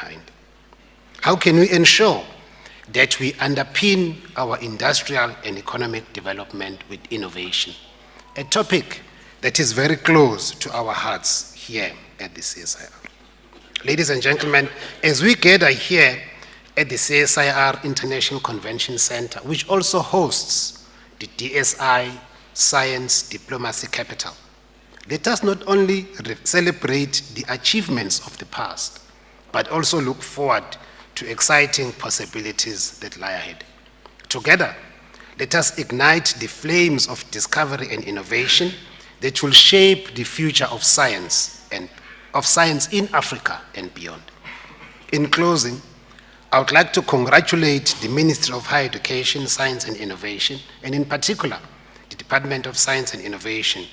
behind? How can we ensure that we underpin our industrial and economic development with innovation? A topic that is very close to our hearts here at the CSIR. Ladies and gentlemen, as we gather here at the CSIR International Convention Centre, which also hosts the DSI Science Diplomacy Capital, let us not only celebrate the achievements of the past, but also look forward to exciting possibilities that lie ahead. Together, let us ignite the flames of discovery and innovation that will shape the future of science in Africa and beyond. In closing, I would like to congratulate the Ministry of Higher Education, Science and Innovation, and in particular, the Department of Science and Innovation,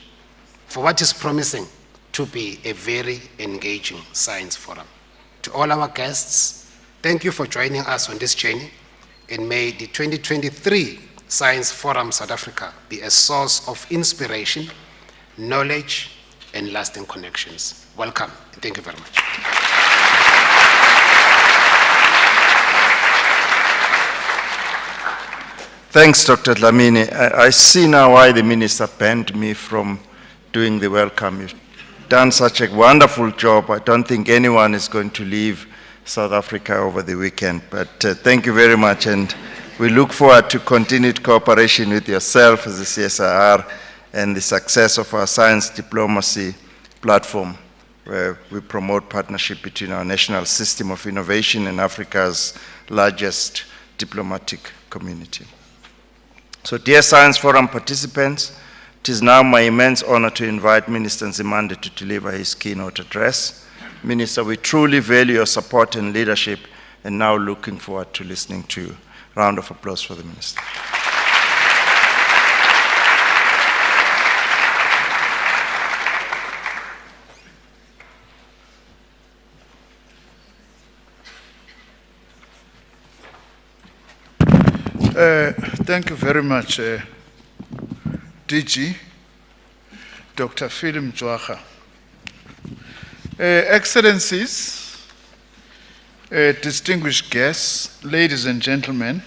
for what is promising to be a very engaging science forum. To all our guests, thank you for joining us on this journey, and may the 2023 Science Forum South Africa be a source of inspiration, knowledge, and lasting connections. Welcome, and thank you very much. Thanks, Dr. Dlamini. I see now why the minister banned me from doing the welcome. You've done such a wonderful job. I don't think anyone is going to leave South Africa over the weekend, but thank you very much, and we look forward to continued cooperation with yourself as the CSIR and the success of our science diplomacy platform, where we promote partnership between our national system of innovation and Africa's largest diplomatic community. So, dear Science Forum participants, it is now my immense honor to invite Minister Nzimande to deliver his keynote address. Minister, we truly value your support and leadership, and now looking forward to listening to you. Round of applause for the Minister. Thank you very much, DG, Dr. Philip Mjwaka. Excellencies, distinguished guests, ladies and gentlemen,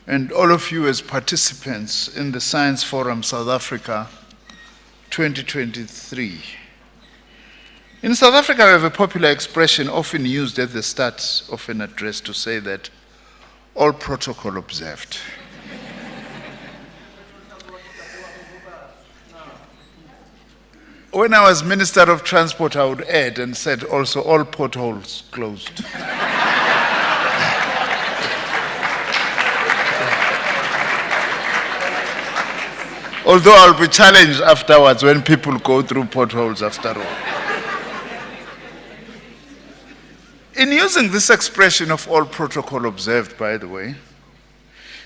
and all of you as participants in the Science Forum South Africa 2023. In South Africa, we have a popular expression often used at the start of an address to say that all protocol observed. When I was Minister of Transport, I would add and said also all potholes closed. Although I'll be challenged afterwards when people go through potholes after all. In using this expression of all protocol observed, by the way,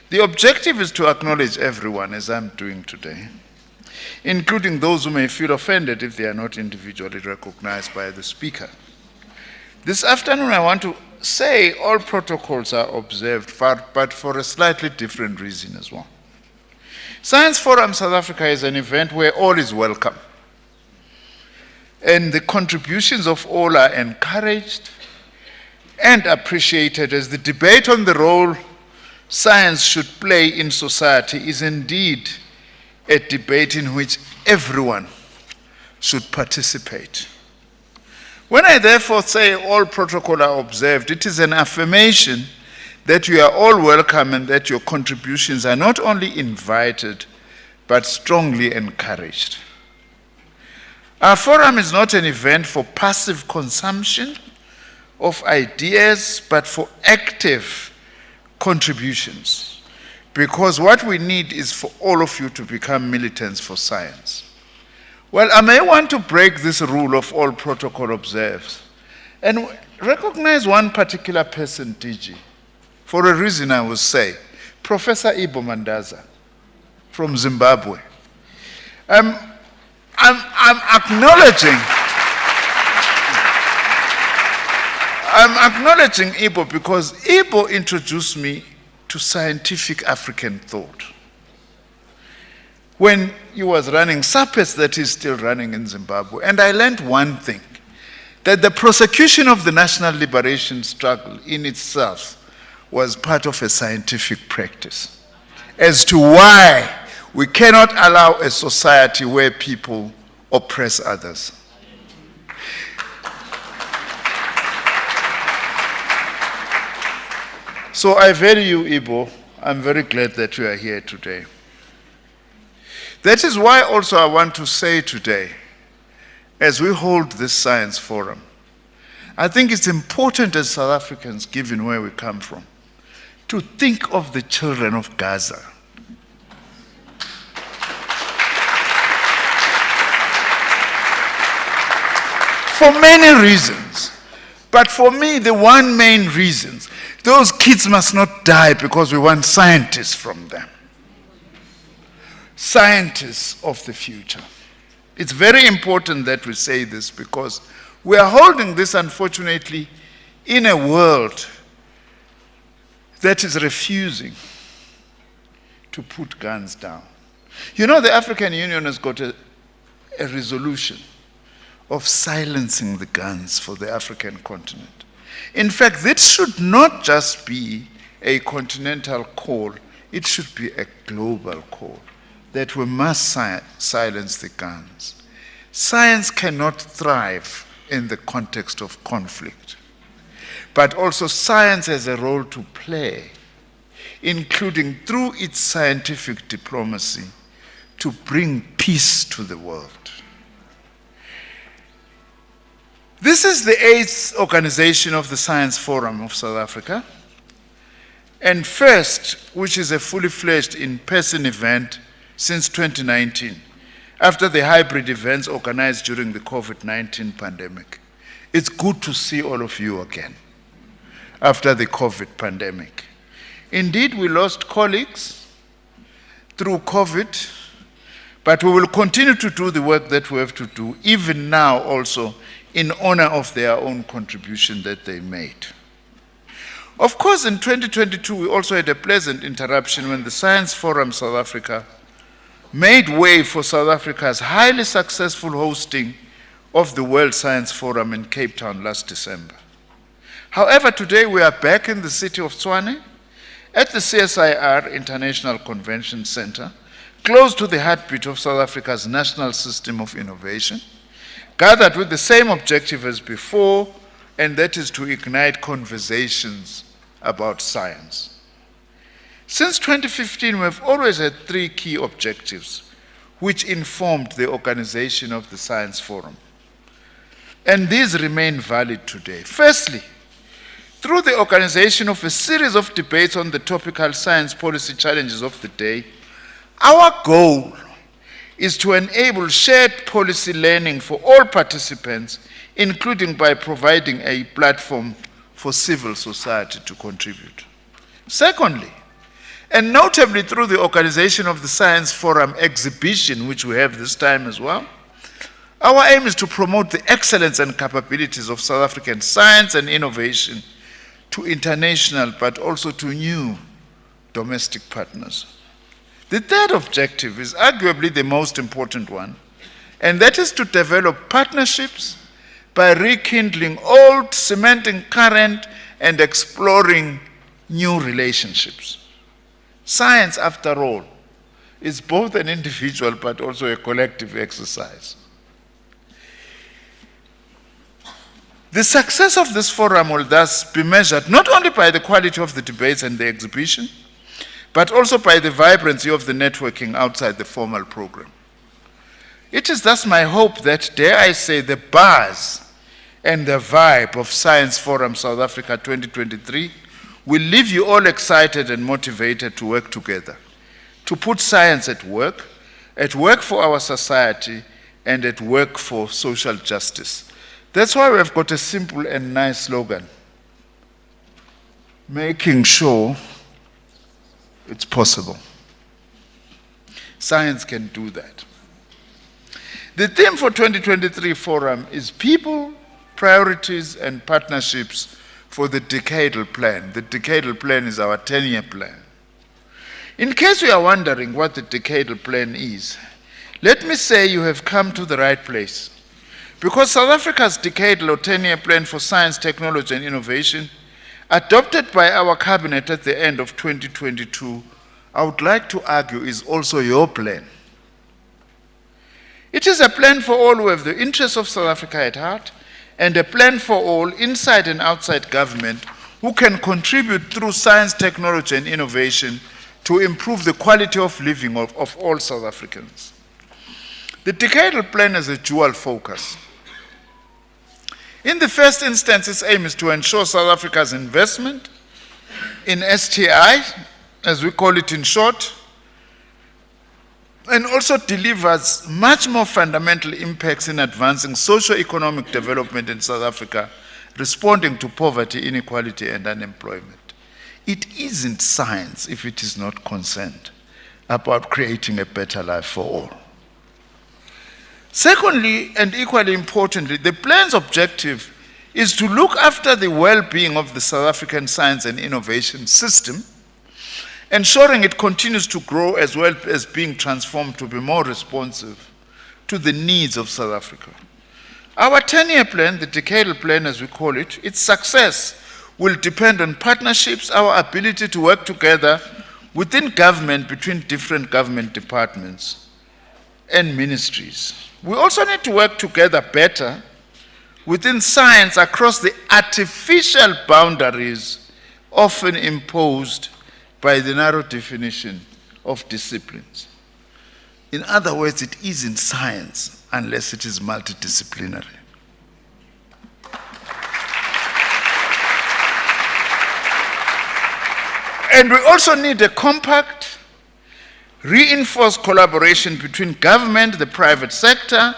the objective is to acknowledge everyone, as I'm doing today, including those who may feel offended if they are not individually recognized by the speaker. This afternoon, I want to say all protocols are observed, but for a slightly different reason as well. Science Forum South Africa is an event where all is welcome, and the contributions of all are encouraged and appreciated, as the debate on the role science should play in society is indeed a debate in which everyone should participate. When I therefore say all protocol are observed, it is an affirmation that you are all welcome and that your contributions are not only invited, but strongly encouraged. Our forum is not an event for passive consumption of ideas, but for active contributions. Because what we need is for all of you to become militants for science. Well, I may want to break this rule of all protocol observed and recognize one particular person, DG, for a reason I will say, Professor Ibo Mandaza from Zimbabwe. I'm acknowledging Ibo because Ibo introduced me to scientific African thought. When he was running SABC, that is still running in Zimbabwe, and I learned one thing, that the prosecution of the national liberation struggle in itself was part of a scientific practice as to why we cannot allow a society where people oppress others. So I value you, Ibo. I'm very glad that you are here today. That is why also I want to say today, as we hold this science forum, I think it's important as South Africans, given where we come from, to think of the children of Gaza. For many reasons, but for me, the one main reason, those kids must not die because we want scientists from them. Scientists of the future. It's very important that we say this because we are holding this, unfortunately, in a world that is refusing to put guns down. You know, the African Union has got a resolution of silencing the guns for the African continent. In fact, this should not just be a continental call, it should be a global call that we must silence the guns. Science cannot thrive in the context of conflict, but also science has a role to play, including through its scientific diplomacy, to bring peace to the world. This is the 8th organization of the Science Forum of South Africa, and first, which is a fully fledged in-person event since 2019, after the hybrid events organized during the COVID-19 pandemic. It's good to see all of you again after the COVID pandemic. Indeed, we lost colleagues through COVID, but we will continue to do the work that we have to do, even now also, in honor of their own contribution that they made. Of course, in 2022, we also had a pleasant interruption when the Science Forum South Africa made way for South Africa's highly successful hosting of the World Science Forum in Cape Town last December. However, today we are back in the city of Tshwane at the CSIR International Convention Centre, close to the heartbeat of South Africa's national system of innovation, gathered with the same objective as before, and that is to ignite conversations about science. Since 2015, we have always had 3 key objectives which informed the organization of the Science Forum. And these remain valid today. Firstly, through the organization of a series of debates on the topical science policy challenges of the day, our goal is to enable shared policy learning for all participants, including by providing a platform for civil society to contribute. Secondly, and notably through the organization of the Science Forum exhibition, which we have this time as well, our aim is to promote the excellence and capabilities of South African science and innovation to international, but also to new domestic partners. The third objective is arguably the most important one, and that is to develop partnerships by rekindling old, cementing current, and exploring new relationships. Science, after all, is both an individual but also a collective exercise. The success of this forum will thus be measured not only by the quality of the debates and the exhibition, but also by the vibrancy of the networking outside the formal program. It is thus my hope that, dare I say, the buzz and the vibe of Science Forum South Africa 2023 will leave you all excited and motivated to work together, to put science at work for our society, and at work for social justice. That's why we've got a simple and nice slogan: making sure it's possible. Science can do that. The theme for 2023 forum is people, priorities, and partnerships for the decadal plan. The decadal plan is our 10-year plan. In case you are wondering what the decadal plan is, let me say you have come to the right place, because South Africa's decadal or 10-year plan for science, technology and innovation, adopted by our cabinet at the end of 2022, I would like to argue is also your plan. It is a plan for all who have the interests of South Africa at heart, and a plan for all inside and outside government who can contribute through science, technology and innovation to improve the quality of living of all South Africans. The decadal plan has a dual focus. In the first instance, its aim is to ensure South Africa's investment in STI, as we call it in short, and also delivers much more fundamental impacts in advancing socio-economic development in South Africa, responding to poverty, inequality, and unemployment. It isn't science if it is not concerned about creating a better life for all. Secondly, and equally importantly, the plan's objective is to look after the well-being of the South African science and innovation system, ensuring it continues to grow as well as being transformed to be more responsive to the needs of South Africa. Our 10-year plan, the decadal plan as we call it, its success will depend on partnerships, our ability to work together within government between different government departments and ministries. We also need to work together better within science across the artificial boundaries often imposed by the narrow definition of disciplines. In other words, it isn't science unless it is multidisciplinary. And we also need a compact, reinforced collaboration between government, the private sector,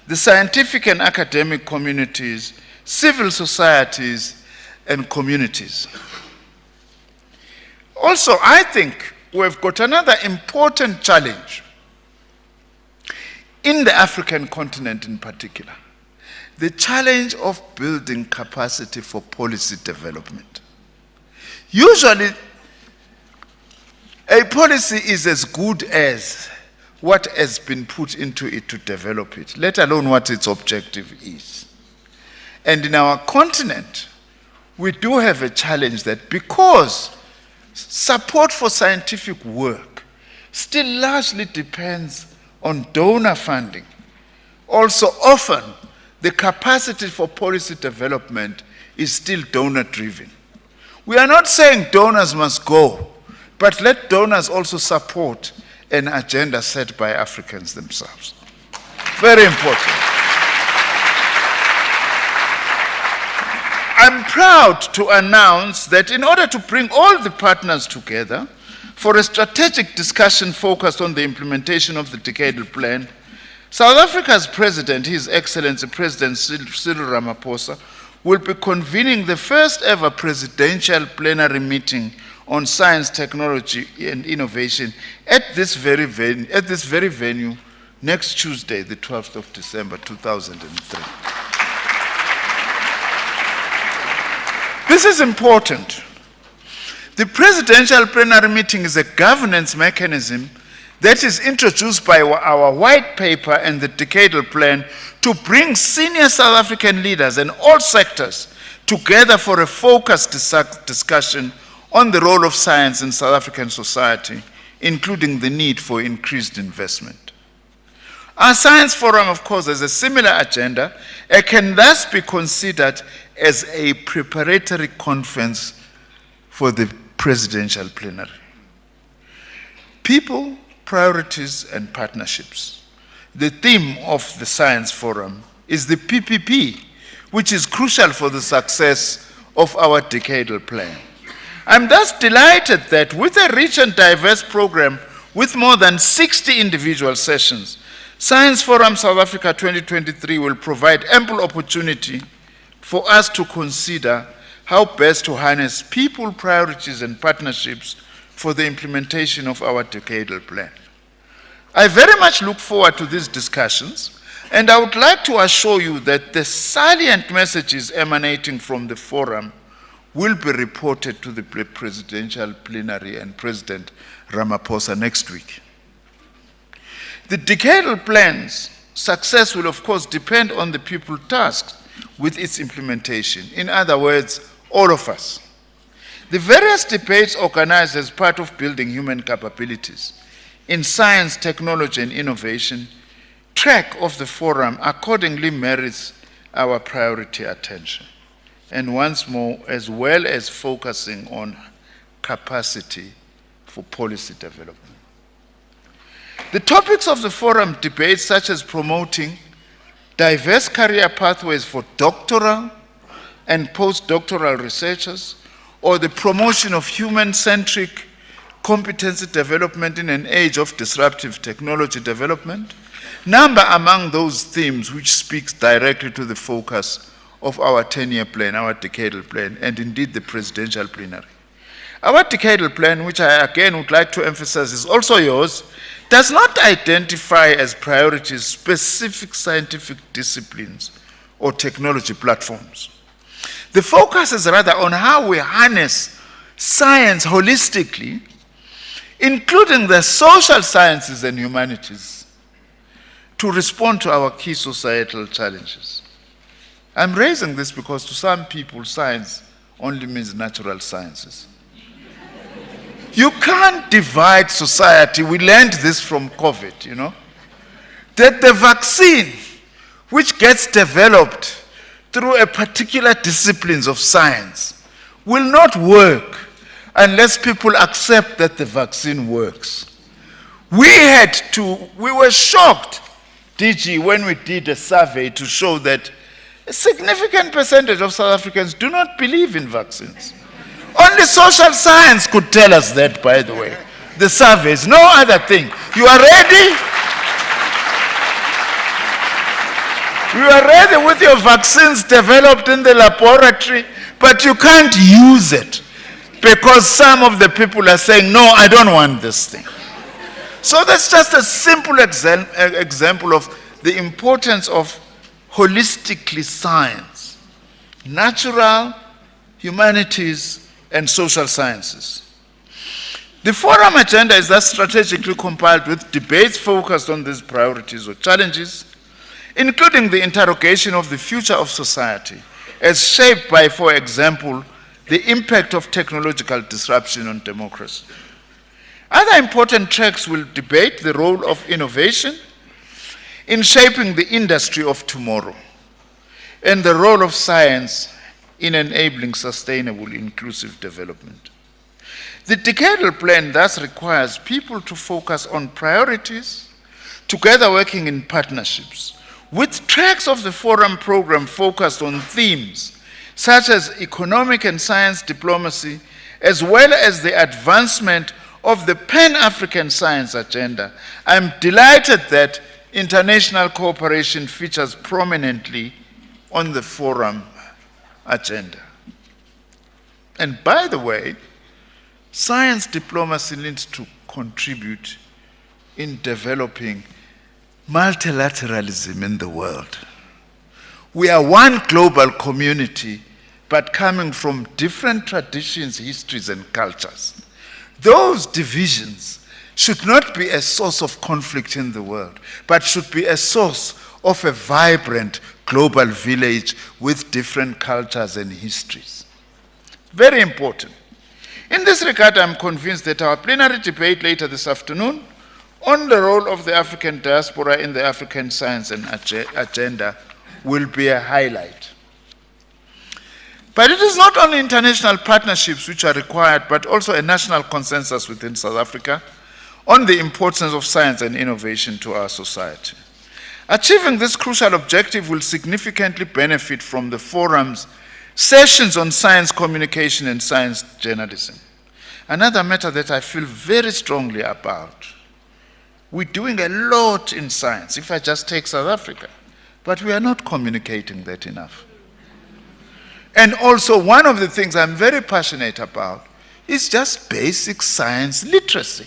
the scientific and academic communities, civil societies, and communities. Also, I think we've got another important challenge in the African continent in particular, the challenge of building capacity for policy development. Usually, a policy is as good as what has been put into it to develop it, let alone what its objective is. And in our continent, we do have a challenge that because support for scientific work still largely depends on donor funding, also often the capacity for policy development is still donor-driven. We are not saying donors must go, but let donors also support an agenda set by Africans themselves. Very important. I'm proud to announce that in order to bring all the partners together for a strategic discussion focused on the implementation of the decadal plan, South Africa's President, His Excellency President Cyril Ramaphosa, will be convening the first ever presidential plenary meeting on science, technology, and innovation at this very venue next Tuesday, the 12th of December, 2003. This is important. The presidential plenary meeting is a governance mechanism that is introduced by our white paper and the decadal plan to bring senior South African leaders and all sectors together for a focused discussion on the role of science in South African society, including the need for increased investment. Our science forum, of course, has a similar agenda and can thus be considered as a preparatory conference for the presidential plenary. People, priorities, and partnerships. The theme of the science forum is the PPP, which is crucial for the success of our decadal plan. I'm thus delighted that with a rich and diverse program with more than 60 individual sessions, Science Forum South Africa 2023 will provide ample opportunity for us to consider how best to harness people, priorities, and partnerships for the implementation of our decadal plan. I very much look forward to these discussions, and I would like to assure you that the salient messages emanating from the forum will be reported to the presidential plenary and President Ramaphosa next week. The decadal plan's success will of course depend on the people tasked with its implementation. In other words, all of us. The various debates organized as part of building human capabilities in science, technology, and innovation, track of the forum accordingly merits our priority attention. And once more, as well as focusing on capacity for policy development. The topics of the forum debates, such as promoting diverse career pathways for doctoral and postdoctoral researchers, or the promotion of human-centric competency development in an age of disruptive technology development, number among those themes which speaks directly to the focus of our 10-year plan, our decadal plan, and indeed the presidential plenary. Our decadal plan, which I again would like to emphasize is also yours, does not identify as priorities specific scientific disciplines or technology platforms. The focus is rather on how we harness science holistically, including the social sciences and humanities, to respond to our key societal challenges. I'm raising this because to some people, science only means natural sciences. You can't divide society. We learned this from COVID, you know, that the vaccine which gets developed through a particular disciplines of science will not work unless people accept that the vaccine works. We were shocked, DG, when we did a survey to show that a significant percentage of South Africans do not believe in vaccines. Only social science could tell us that, by the way. The surveys, no other thing. You are ready? You are ready with your vaccines developed in the laboratory, but you can't use it because some of the people are saying, no, I don't want this thing. So that's just a simple example of the importance of holistically science, natural, humanities, and social sciences. The forum agenda is thus strategically compiled with debates focused on these priorities or challenges, including the interrogation of the future of society as shaped by, for example, the impact of technological disruption on democracy. Other important tracks will debate the role of innovation in shaping the industry of tomorrow and the role of science in enabling sustainable, inclusive development. The decadal plan thus requires people to focus on priorities, together working in partnerships, with tracks of the forum program focused on themes such as economic and science diplomacy, as well as the advancement of the Pan-African science agenda. I'm delighted that international cooperation features prominently on the forum agenda. And by the way, science diplomacy needs to contribute in developing multilateralism in the world. We are one global community, but coming from different traditions, histories, and cultures. Those divisions should not be a source of conflict in the world, but should be a source of a vibrant global village with different cultures and histories. Very important. In this regard, I'm convinced that our plenary debate later this afternoon on the role of the African diaspora in the African science and agenda will be a highlight. But it is not only international partnerships which are required, but also a national consensus within South Africa on the importance of science and innovation to our society. Achieving this crucial objective will significantly benefit from the forum's sessions on science communication and science journalism. Another matter that I feel very strongly about. We're doing a lot in science, if I just take South Africa, but we are not communicating that enough. And also, one of the things I'm very passionate about is just basic science literacy.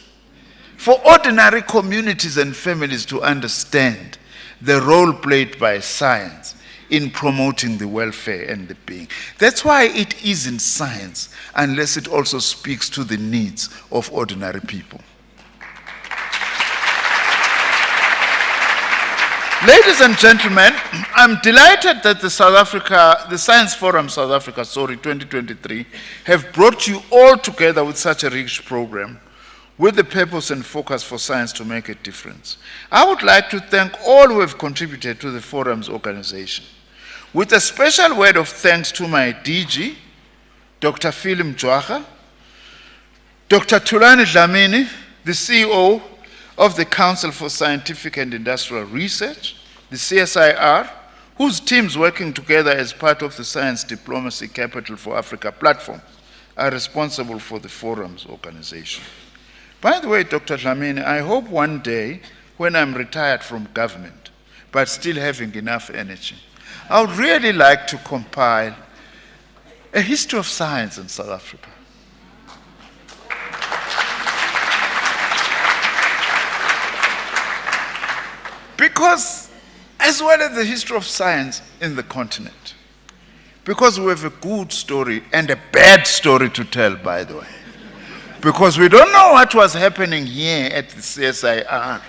For ordinary communities and families to understand the role played by science in promoting the welfare and the being. That's why it isn't science unless it also speaks to the needs of ordinary people. Ladies and gentlemen, I'm delighted that the Science Forum South Africa, 2023, have brought you all together with such a rich program, with the purpose and focus for science to make a difference. I would like to thank all who have contributed to the forum's organization, with a special word of thanks to my DG, Dr. Philip Mjwaha, Dr. Thulani Dlamini, the CEO of the Council for Scientific and Industrial Research, the CSIR, whose teams working together as part of the Science Diplomacy Capital for Africa platform are responsible for the forum's organization. By the way, Dr. Dlamini, I hope one day, when I'm retired from government, but still having enough energy, I would really like to compile a history of science in South Africa. Because, as well as the history of science in the continent, because we have a good story and a bad story to tell, by the way. Because we don't know what was happening here at the CSIR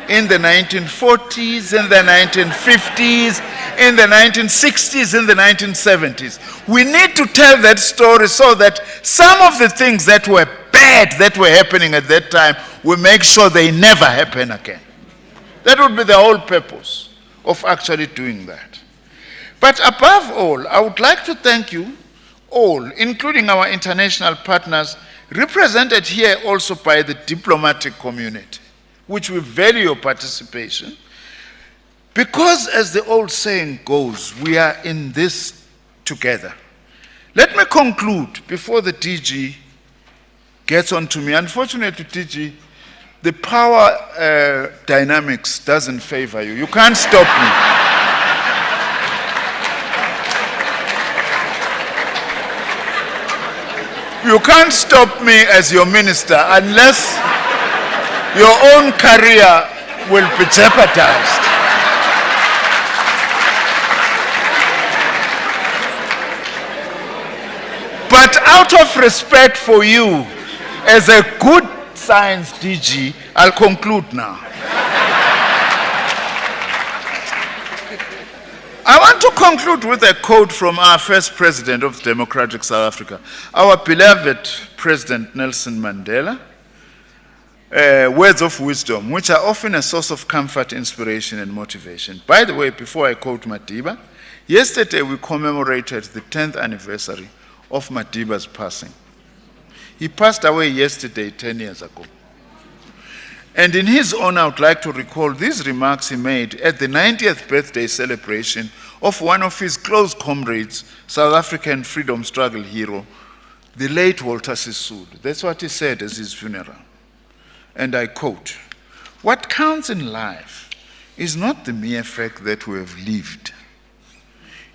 in the 1940s, in the 1950s, in the 1960s, in the 1970s. We need to tell that story so that some of the things that were bad that were happening at that time, we make sure they never happen again. That would be the whole purpose of actually doing that. But above all, I would like to thank you all, including our international partners, represented here also by the diplomatic community, which we value your participation, because as the old saying goes, we are in this together. Let me conclude before the DG gets on to me. Unfortunately, DG, the power dynamics doesn't favor you. You can't stop me. You can't stop me as your minister unless your own career will be jeopardized. But out of respect for you, as a good science DG, I'll conclude now. I want to conclude with a quote from our first president of democratic South Africa, our beloved President Nelson Mandela. Words of wisdom, which are often a source of comfort, inspiration, and motivation. By the way, before I quote Madiba, yesterday we commemorated the 10th anniversary of Madiba's passing. He passed away yesterday, 10 years ago. And in his honor, I would like to recall these remarks he made at the 90th birthday celebration of one of his close comrades, South African freedom struggle hero, the late Walter Sisulu. That's what he said at his funeral. And I quote, "What counts in life is not the mere fact that we have lived.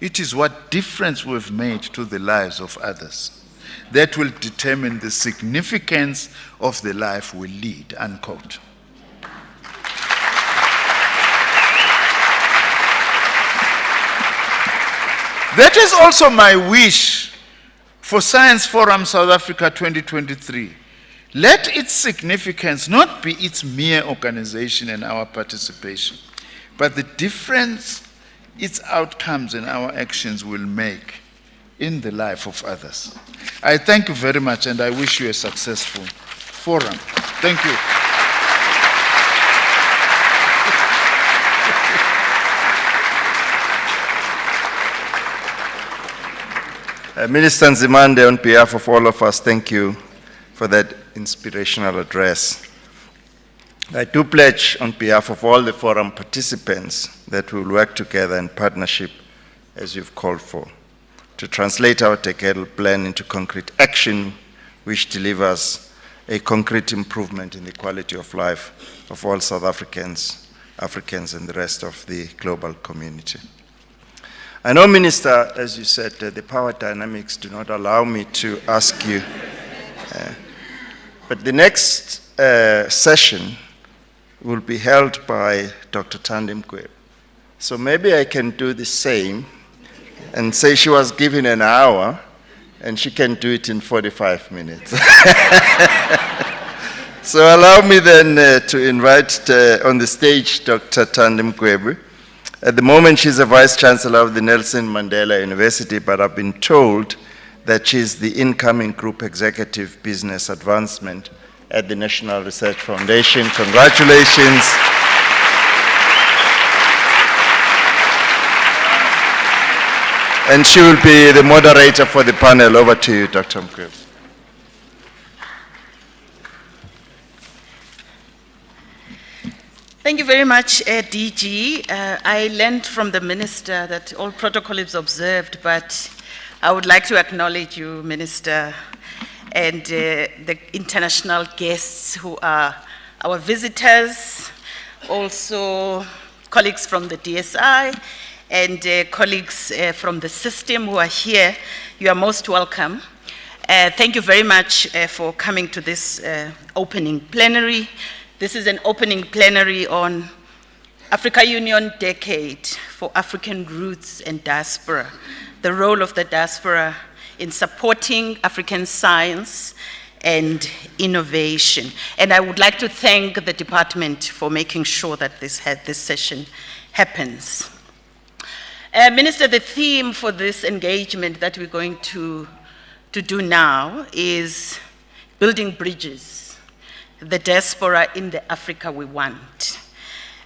It is what difference we have made to the lives of others that will determine the significance of the life we lead," unquote. That is also my wish for Science Forum South Africa 2023. Let its significance not be its mere organization and our participation, but the difference its outcomes and our actions will make in the life of others. I thank you very much, and I wish you a successful forum. Thank you. Minister Nzimande, on behalf of all of us, thank you for that inspirational address. I do pledge on behalf of all the forum participants that we will work together in partnership, as you've called for, to translate our decadal plan into concrete action which delivers a concrete improvement in the quality of life of all South Africans, and the rest of the global community. I know, Minister, as you said, the power dynamics do not allow me to ask you, but the next session will be held by Dr. Thandi Mgwebe. So maybe I can do the same and say she was given an hour and she can do it in 45 minutes. So allow me then to invite on the stage Dr. Thandi Mgwebe, At the moment, she's a Vice Chancellor of the Nelson Mandela University, but I've been told that she's the incoming Group Executive Business Advancement at the National Research Foundation. Congratulations. And she will be the moderator for the panel. Over to you, Dr. Mkwebo. Thank you very much, DG. I learned from the Minister that all protocol is observed, but I would like to acknowledge you, Minister, and the international guests who are our visitors, also colleagues from the DSI, and colleagues from the system who are here. You are most welcome. Thank you very much for coming to this opening plenary. This is an opening plenary on Africa Union Decade for African Roots and Diaspora, the role of the diaspora in supporting African science and innovation. And I would like to thank the department for making sure that this session happens. Minister, the theme for this engagement that we're going to do now is building bridges, the diaspora in the Africa we want.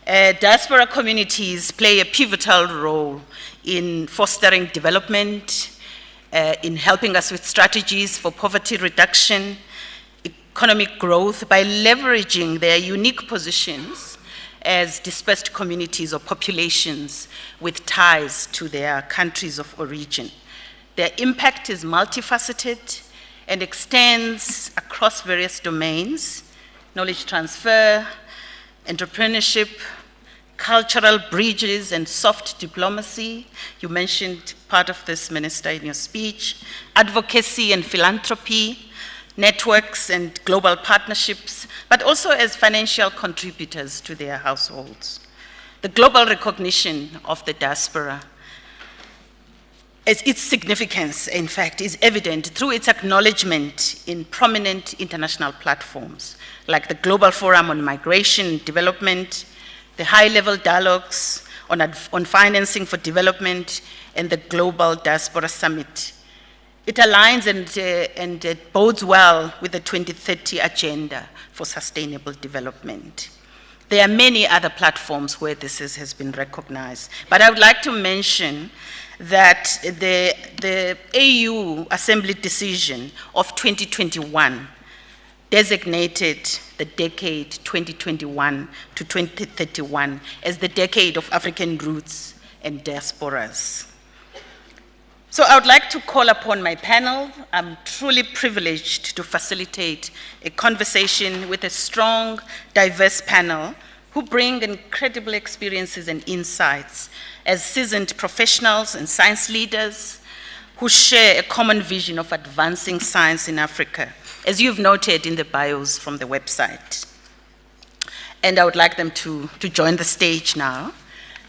Diaspora communities play a pivotal role in fostering development, in helping us with strategies for poverty reduction, economic growth, by leveraging their unique positions as dispersed communities or populations with ties to their countries of origin. Their impact is multifaceted and extends across various domains: knowledge transfer, entrepreneurship, cultural bridges, and soft diplomacy. You mentioned part of this, Minister, in your speech. Advocacy and philanthropy, networks and global partnerships, but also as financial contributors to their households. The global recognition of the diaspora, as its significance, in fact, is evident through its acknowledgement in prominent international platforms, like the Global Forum on Migration and Development, the high-level dialogues on financing for development, and the Global Diaspora Summit. It aligns and it bodes well with the 2030 Agenda for Sustainable Development. There are many other platforms where this has been recognized, but I would like to mention that the AU Assembly decision of 2021 designated the decade 2021 to 2031 as the decade of African roots and diasporas. So I would like to call upon my panel. I'm truly privileged to facilitate a conversation with a strong, diverse panel who bring incredible experiences and insights as seasoned professionals and science leaders who share a common vision of advancing science in Africa, as you've noted in the bios from the website. And I would like them to join the stage now.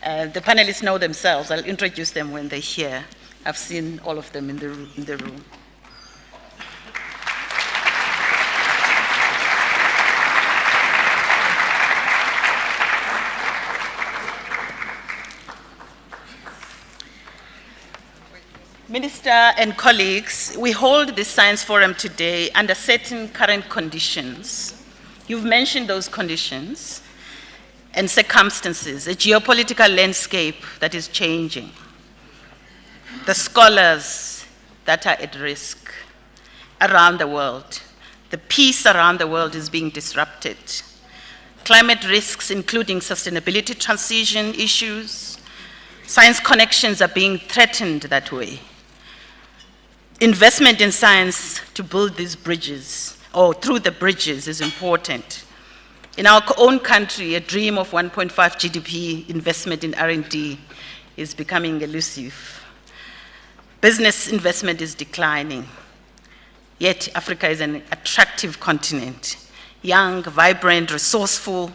The panelists know themselves. I'll introduce them when they're here. I've seen all of them in the room. Minister and colleagues, we hold this science forum today under certain current conditions. You've mentioned those conditions and circumstances, a geopolitical landscape that is changing, the scholars that are at risk around the world, the peace around the world is being disrupted, climate risks including sustainability transition issues, science connections are being threatened that way. Investment in science to build these bridges, or through the bridges, is important. In our own country, a dream of 1.5 GDP investment in R&D is becoming elusive. Business investment is declining. Yet Africa is an attractive continent, young, vibrant, resourceful.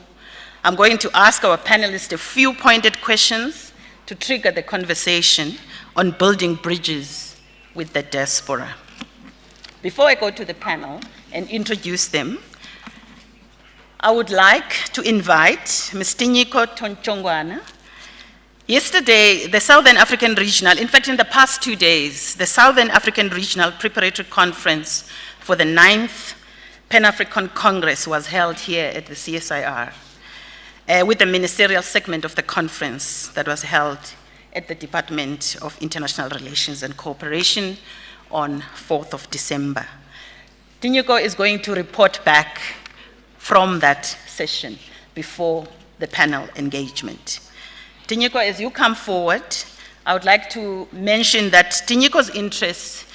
I'm going to ask our panelists a few pointed questions to trigger the conversation on building bridges with the diaspora. Before I go to the panel and introduce them, I would like to invite Ms. Tinyiko Tonchongwana Yesterday, the Southern African Regional, in fact, in the past 2 days, the Southern African Regional Preparatory Conference for the 9th Pan-African Congress was held here at the CSIR, with the ministerial segment of the conference that was held at the Department of International Relations and Cooperation on 4th of December. Tinyuko is going to report back from that session before the panel engagement. Tinyuko, as you come forward, I would like to mention that Tinyuko's interests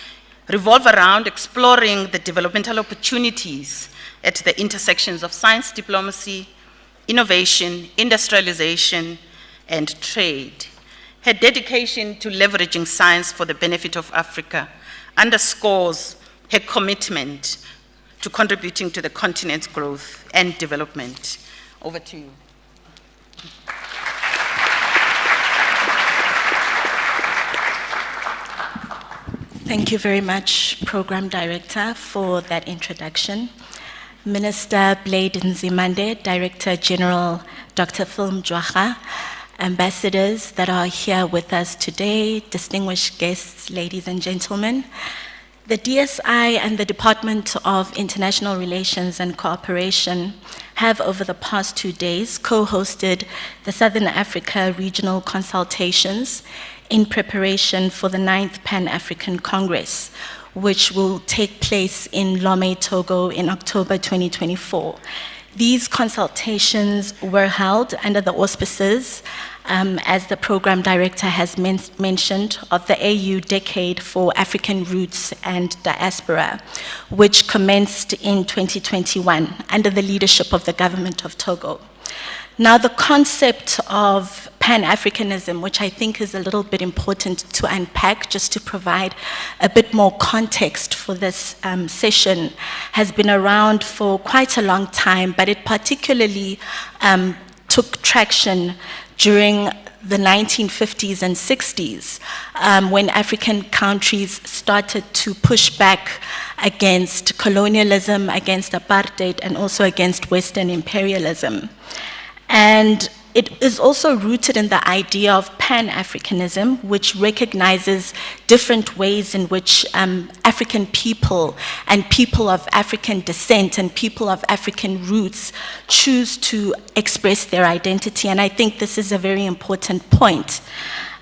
revolve around exploring the developmental opportunities at the intersections of science diplomacy, innovation, industrialization, and trade. Her dedication to leveraging science for the benefit of Africa underscores her commitment to contributing to the continent's growth and development. Over to you. Thank you very much, Program Director, for that introduction. Minister Blade Nzimande, Director General Dr. Phil Mjwara, ambassadors that are here with us today, distinguished guests, ladies and gentlemen. The DSI and the Department of International Relations and Cooperation have, over the past 2 days, co-hosted the Southern Africa Regional Consultations in preparation for the 9th Pan-African Congress, which will take place in Lomé, Togo in October 2024. These consultations were held under the auspices, as the program director has mentioned, of the AU Decade for African Roots and Diaspora, which commenced in 2021 under the leadership of the government of Togo. Now, the concept of Pan-Africanism, which I think is a little bit important to unpack just to provide a bit more context for this session, has been around for quite a long time, but it particularly took traction during the 1950s and 60s, when African countries started to push back against colonialism, against apartheid, and also against Western imperialism. And it is also rooted in the idea of Pan-Africanism, which recognizes different ways in which African people and people of African descent and people of African roots choose to express their identity. And I think this is a very important point.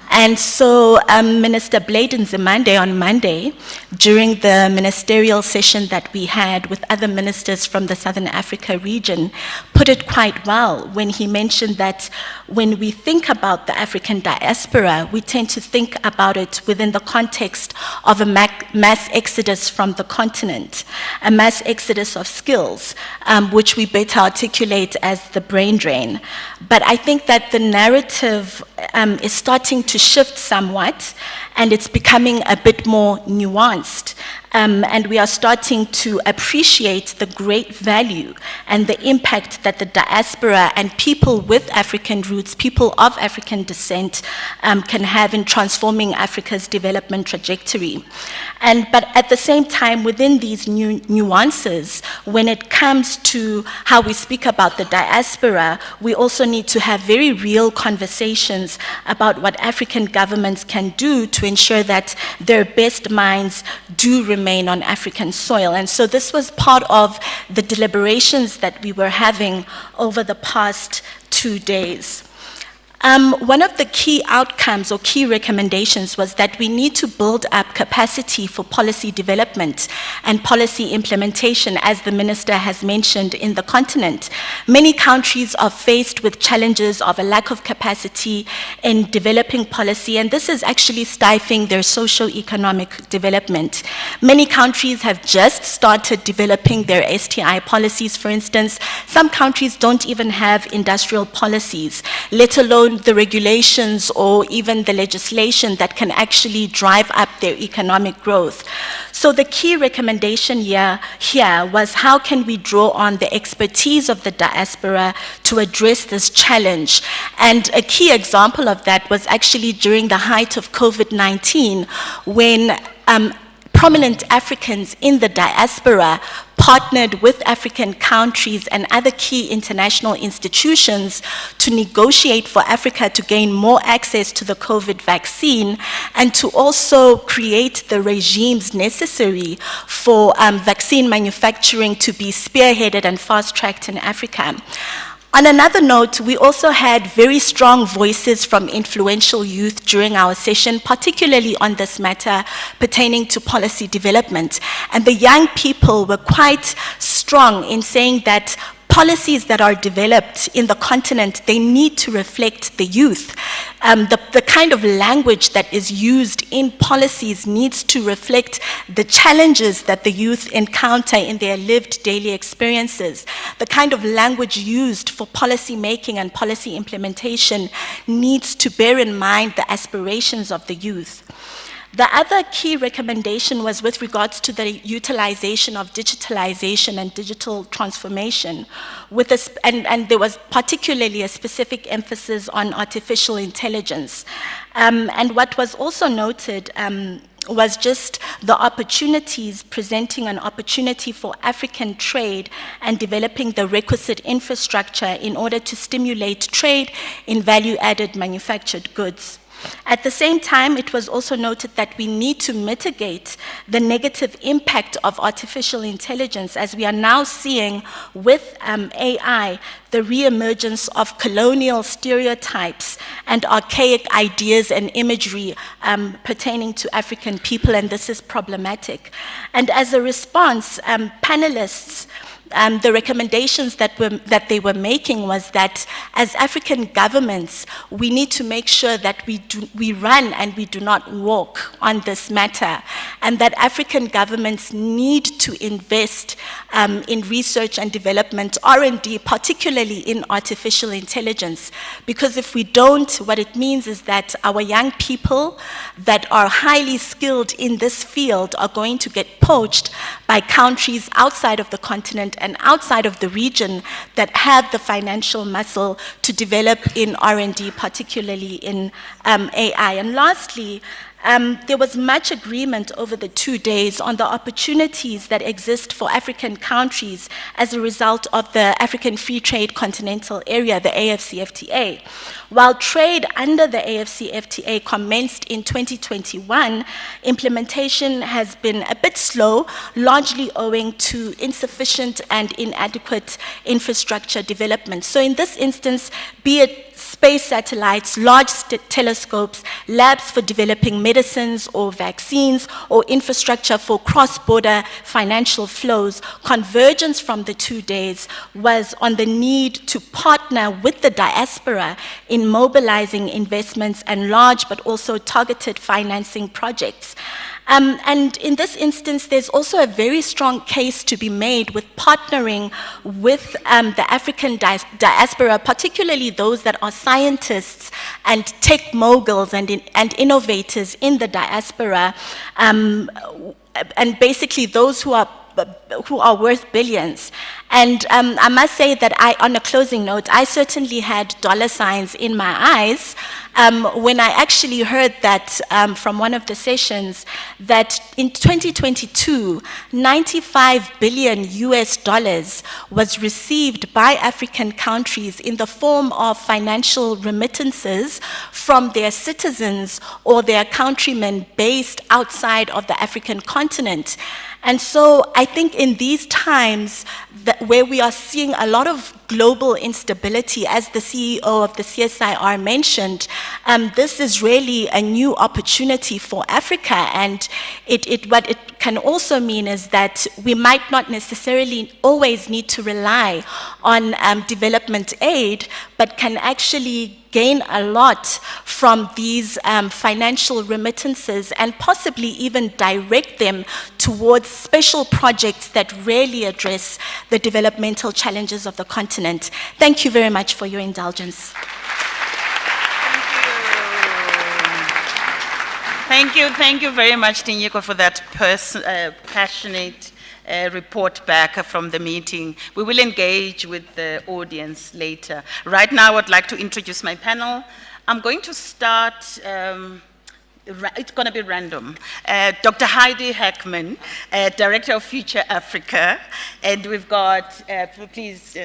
And so Minister Blade Nzimande on Monday, during the ministerial session that we had with other ministers from the Southern Africa region, put it quite well when he mentioned that when we think about the African diaspora, we tend to think about it within the context of a mass exodus from the continent, a mass exodus of skills, which we better articulate as the brain drain. But I think that the narrative is starting to shift somewhat, and it's becoming a bit more nuanced. And we are starting to appreciate the great value and the impact that the diaspora and people with African roots, people of African descent, can have in transforming Africa's development trajectory. But at the same time, within these nuances, when it comes to how we speak about the diaspora, we also need to have very real conversations about what African governments can do to ensure that their best minds do remain on African soil. And so this was part of the deliberations that we were having over the past 2 days. One of the key outcomes or key recommendations was that we need to build up capacity for policy development and policy implementation, as the minister has mentioned, in the continent. Many countries are faced with challenges of a lack of capacity in developing policy, and this is actually stifling their socio-economic development. Many countries have just started developing their STI policies, for instance. Some countries don't even have industrial policies, let alone the regulations or even the legislation that can actually drive up their economic growth. So the key recommendation here was how can we draw on the expertise of the diaspora to address this challenge? And a key example of that was actually during the height of COVID-19, when prominent Africans in the diaspora partnered with African countries and other key international institutions to negotiate for Africa to gain more access to the COVID vaccine and to also create the regimes necessary for vaccine manufacturing to be spearheaded and fast-tracked in Africa. On another note, we also had very strong voices from influential youth during our session, particularly on this matter pertaining to policy development. And the young people were quite strong in saying that policies that are developed in the continent, they need to reflect the youth. The kind of language that is used in policies needs to reflect the challenges that the youth encounter in their lived daily experiences. The kind of language used for policy making and policy implementation needs to bear in mind the aspirations of the youth. The other key recommendation was with regards to the utilization of digitalization and digital transformation, and there was particularly a specific emphasis on artificial intelligence. And what was also noted was just the opportunities, presenting an opportunity for African trade and developing the requisite infrastructure in order to stimulate trade in value-added manufactured goods. At the same time, it was also noted that we need to mitigate the negative impact of artificial intelligence, as we are now seeing with AI, the reemergence of colonial stereotypes and archaic ideas and imagery pertaining to African people, and this is problematic. And as a response, panelists, the recommendations that they were making was that as African governments, we need to make sure that we run and we do not walk on this matter, and that African governments need to invest in research and development, R&D, particularly in artificial intelligence, because if we don't, what it means is that our young people that are highly skilled in this field are going to get poached by countries outside of the continent and outside of the region that have the financial muscle to develop in R&D, particularly in AI. And lastly, there was much agreement over the 2 days on the opportunities that exist for African countries as a result of the African Free Trade Continental Area, the AFCFTA. While trade under the AFCFTA commenced in 2021, implementation has been a bit slow, largely owing to insufficient and inadequate infrastructure development. So in this instance, be it space satellites, large telescopes, labs for developing medicines or vaccines, or infrastructure for cross-border financial flows, convergence from the 2 days was on the need to partner with the diaspora in mobilizing investments and large but also targeted financing projects. And in this instance, there's also a very strong case to be made with partnering with the African diaspora, particularly those that are scientists and tech moguls and innovators in the diaspora, and basically those who are worth billions. And I must say that on a closing note, I certainly had dollar signs in my eyes when I actually heard that from one of the sessions that in 2022, 95 billion US dollars was received by African countries in the form of financial remittances from their citizens or their countrymen based outside of the African continent. And so I think in these times where we are seeing a lot of global instability, as the CEO of the CSIR mentioned, this is really a new opportunity for Africa. And what it can also mean is that we might not necessarily always need to rely on development aid, but can actually gain a lot from these financial remittances and possibly even direct them towards special projects that really address the developmental challenges of the continent. Thank you very much for your indulgence. Thank you very much, Tinyiko, for that passionate report back from the meeting. We will engage with the audience later. Right now, I would like to introduce my panel. I'm going to start, it's going to be random. Dr. Heidi Heckman, Director of Future Africa, And we've got, please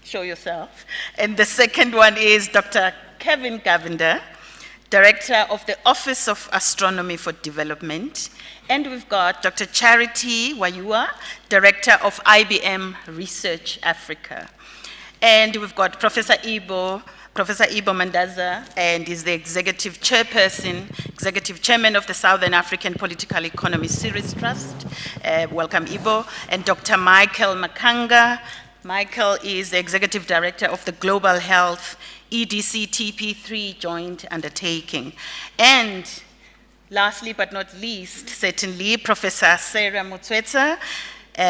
show yourself. And the second one is Dr. Kevin Govender, Director of the Office of Astronomy for Development. And we've got Dr. Charity Wayua, Director of IBM Research Africa. And we've got Professor Ibo Mandaza, and is the Executive Chairman of the Southern African Political Economy Series Trust. Welcome, Ibo. And Dr. Michael Makanga. Michael is the Executive Director of the Global Health EDC TP3 Joint Undertaking. And lastly but not least, certainly, Professor Sarah Mutsweta.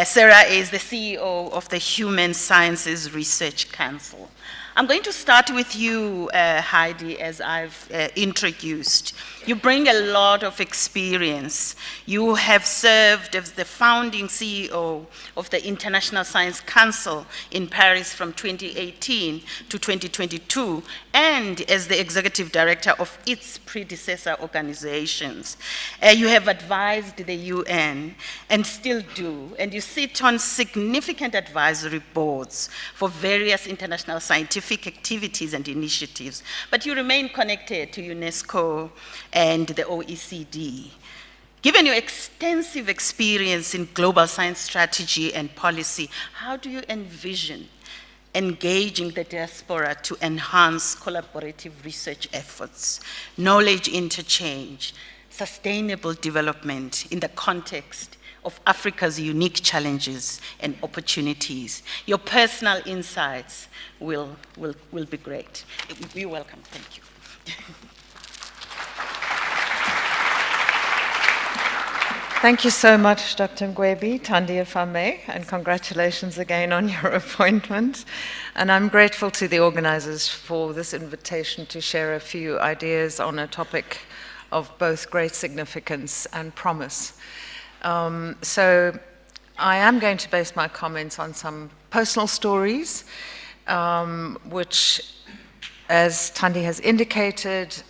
Sarah is the CEO of the Human Sciences Research Council. I'm going to start with you, Heidi, as I've introduced. You bring a lot of experience. You have served as the founding CEO of the International Science Council in Paris from 2018 to 2022, and as the executive director of its predecessor organizations. You have advised the UN, and still do, and you sit on significant advisory boards for various international scientific activities and initiatives, but you remain connected to UNESCO and the OECD. Given your extensive experience in global science strategy and policy, how do you envision engaging the diaspora to enhance collaborative research efforts, knowledge interchange, sustainable development in the context of Africa's unique challenges and opportunities? Your personal insights will be great. You're welcome. Thank you. Thank you so much, Dr. Ngwebi, Thandi, if I may, and congratulations again on your appointment. And I'm grateful to the organizers for this invitation to share a few ideas on a topic of both great significance and promise. So I am going to base my comments on some personal stories, which, as Thandi has indicated,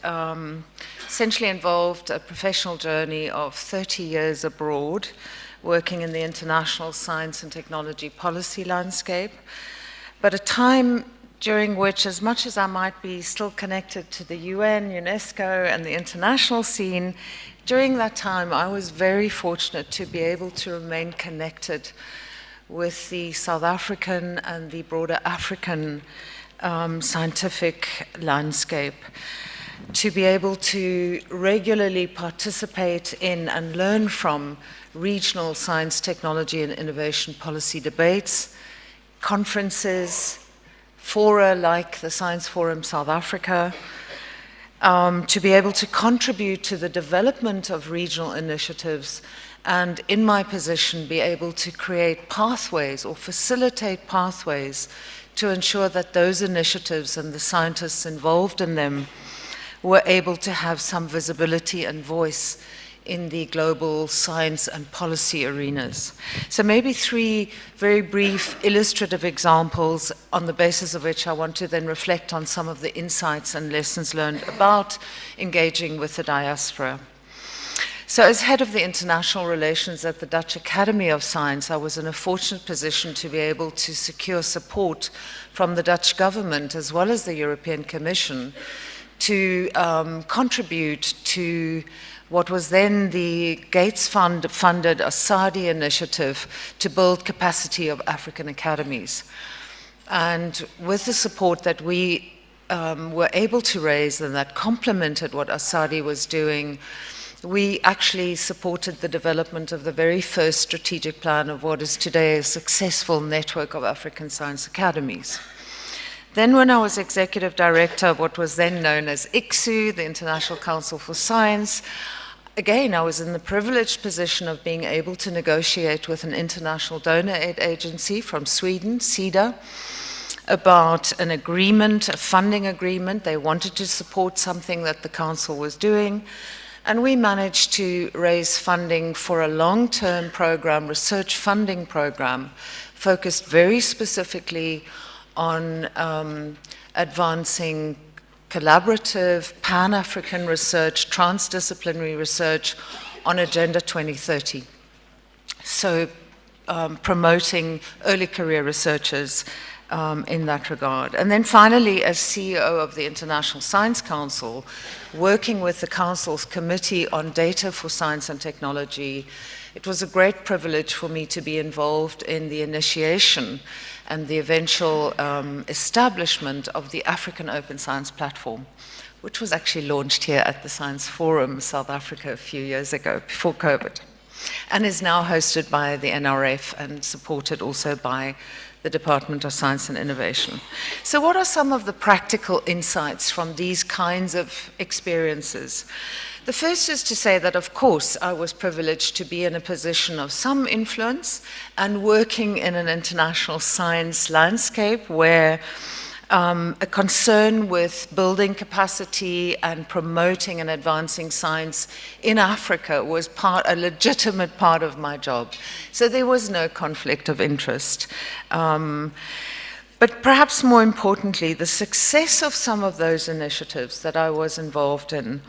essentially involved a professional journey of 30 years abroad, working in the international science and technology policy landscape, but a time during which, as much as I might be still connected to the UN, UNESCO, and the international scene, during that time I was very fortunate to be able to remain connected with the South African and the broader African scientific landscape, to be able to regularly participate in and learn from regional science, technology, and innovation policy debates, conferences, fora like the Science Forum South Africa, to be able to contribute to the development of regional initiatives, and in my position be able to create pathways or facilitate pathways to ensure that those initiatives and the scientists involved in them were able to have some visibility and voice in the global science and policy arenas. So maybe three very brief illustrative examples on the basis of which I want to then reflect on some of the insights and lessons learned about engaging with the diaspora. So as head of the international relations at the Dutch Academy of Science, I was in a fortunate position to be able to secure support from the Dutch government as well as the European Commission to contribute to what was then the Gates-funded ASADI initiative to build capacity of African academies. And with the support that we were able to raise and that complemented what ASADI was doing, we actually supported the development of the very first strategic plan of what is today a successful network of African science academies. Then when I was executive director of what was then known as ICSU, the International Council for Science, again, I was in the privileged position of being able to negotiate with an international donor aid agency from Sweden, SIDA, about an agreement, a funding agreement. They wanted to support something that the council was doing. And we managed to raise funding for a long-term program, research funding program, focused very specifically on advancing collaborative, Pan-African research, transdisciplinary research on Agenda 2030. So promoting early career researchers in that regard. And then finally, as CEO of the International Science Council, working with the Council's Committee on Data for Science and Technology, it was a great privilege for me to be involved in the initiation and the eventual establishment of the African Open Science Platform, which was actually launched here at the Science Forum, South Africa, a few years ago, before COVID, and is now hosted by the NRF and supported also by the Department of Science and Innovation. So what are some of the practical insights from these kinds of experiences? The first is to say that, of course, I was privileged to be in a position of some influence and working in an international science landscape where a concern with building capacity and promoting and advancing science in Africa was a legitimate part of my job. So there was no conflict of interest. But perhaps more importantly, the success of some of those initiatives that I was involved in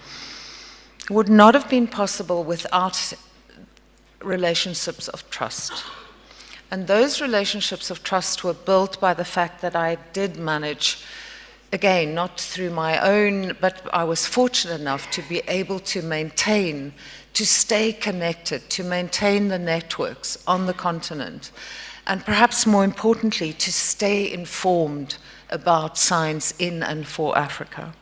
would not have been possible without relationships of trust. And those relationships of trust were built by the fact that I did manage, again, not through my own, but I was fortunate enough to be able to maintain, to stay connected, to maintain the networks on the continent, and perhaps more importantly, to stay informed about science in and for Africa.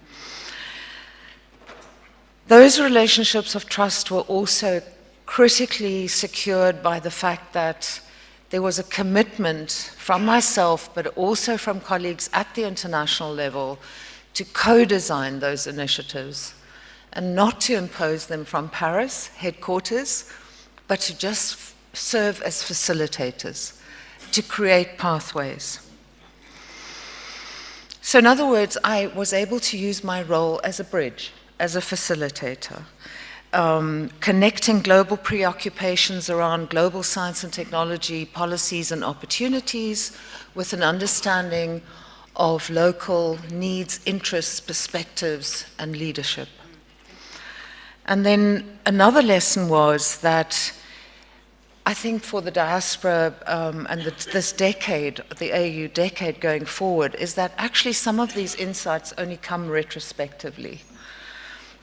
Those relationships of trust were also critically secured by the fact that there was a commitment from myself, but also from colleagues at the international level, to co-design those initiatives and not to impose them from Paris, headquarters, but to just serve as facilitators, to create pathways. So in other words, I was able to use my role as a bridge, as a facilitator. Connecting global preoccupations around global science and technology policies and opportunities with an understanding of local needs, interests, perspectives, and leadership. And then another lesson was that I think for the diaspora and this decade, the AU decade going forward, is that actually some of these insights only come retrospectively.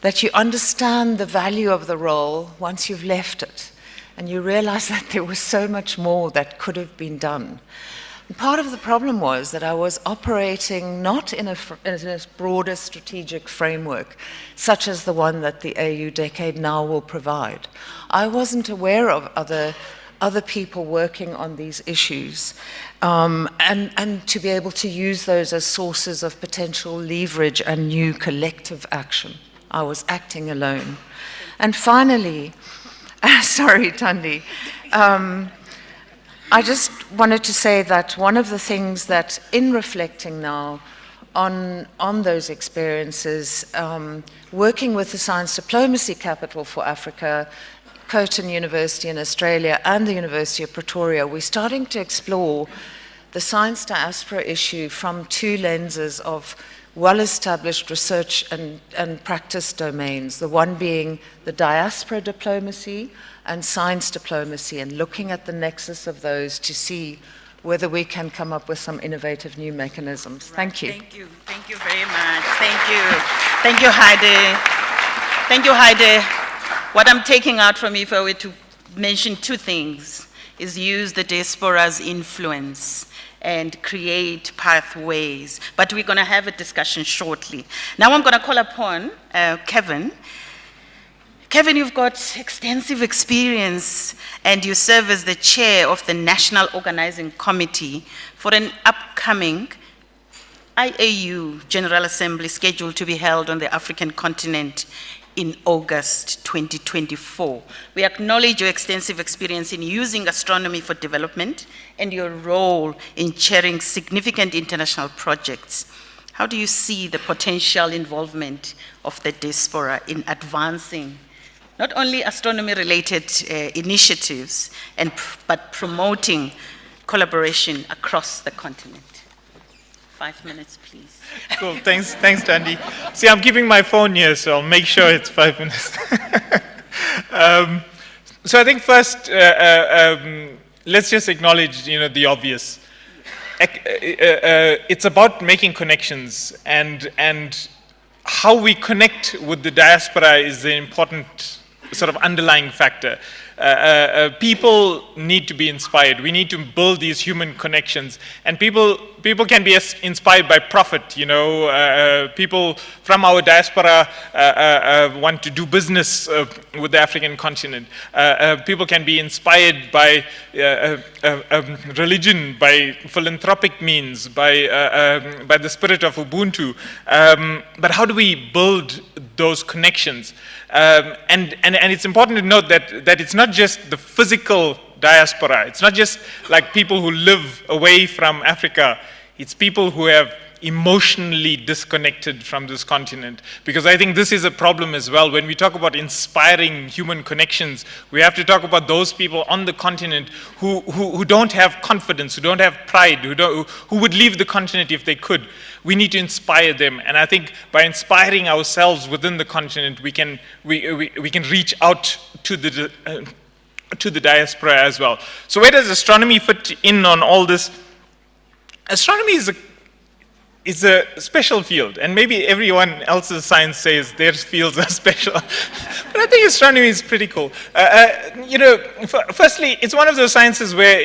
That you understand the value of the role once you've left it, and you realize that there was so much more that could have been done. And part of the problem was that I was operating not in a broader strategic framework, such as the one that the AU Decade now will provide. I wasn't aware of other people working on these issues, and to be able to use those as sources of potential leverage and new collective action. I was acting alone. And finally, sorry, Thandi, I just wanted to say that one of the things that, in reflecting now on those experiences, working with the Science Diplomacy Capital for Africa, Curtin University in Australia, and the University of Pretoria, we're starting to explore the science diaspora issue from two lenses of well-established research and practice domains, the one being the diaspora diplomacy and science diplomacy, and looking at the nexus of those to see whether we can come up with some innovative new mechanisms. Right. Thank you. Thank you very much. Thank you, Heidi. Thank you, Heidi. What I'm taking out from you, if I were to mention two things, is use the diaspora's influence and create pathways. But we're going to have a discussion shortly. Now I'm going to call upon Kevin. Kevin, you've got extensive experience, and you serve as the chair of the National Organizing Committee for an upcoming IAU General Assembly scheduled to be held on the African continent in August 2024. We acknowledge your extensive experience in using astronomy for development and your role in chairing significant international projects. How do you see the potential involvement of the diaspora in advancing not only astronomy-related initiatives, but promoting collaboration across the continent? 5 minutes, please. Cool, thanks, Thandi. See, I'm keeping my phone here, so I'll make sure it's 5 minutes. So I think first, let's just acknowledge, the obvious. It's about making connections, and how we connect with the diaspora is the important sort of underlying factor. People need to be inspired. We need to build these human connections, and people can be inspired by profit. People from our diaspora want to do business with the African continent. People can be inspired by religion, by philanthropic means, by the spirit of Ubuntu. But how do we build those connections? And it's important to note that it's not just the physical diaspora. It's not just like people who live away from Africa. It's people who have emotionally disconnected from this continent. Because I think this is a problem as well. When we talk about inspiring human connections, we have to talk about those people on the continent who don't have confidence, who don't have pride, who would leave the continent if they could. We need to inspire them, and I think by inspiring ourselves within the continent, we can reach out to the diaspora as well. So where does astronomy fit in on all this? Astronomy is a special field, and maybe everyone else's science says their fields are special, but I think astronomy is pretty cool. Firstly, it's one of those sciences where,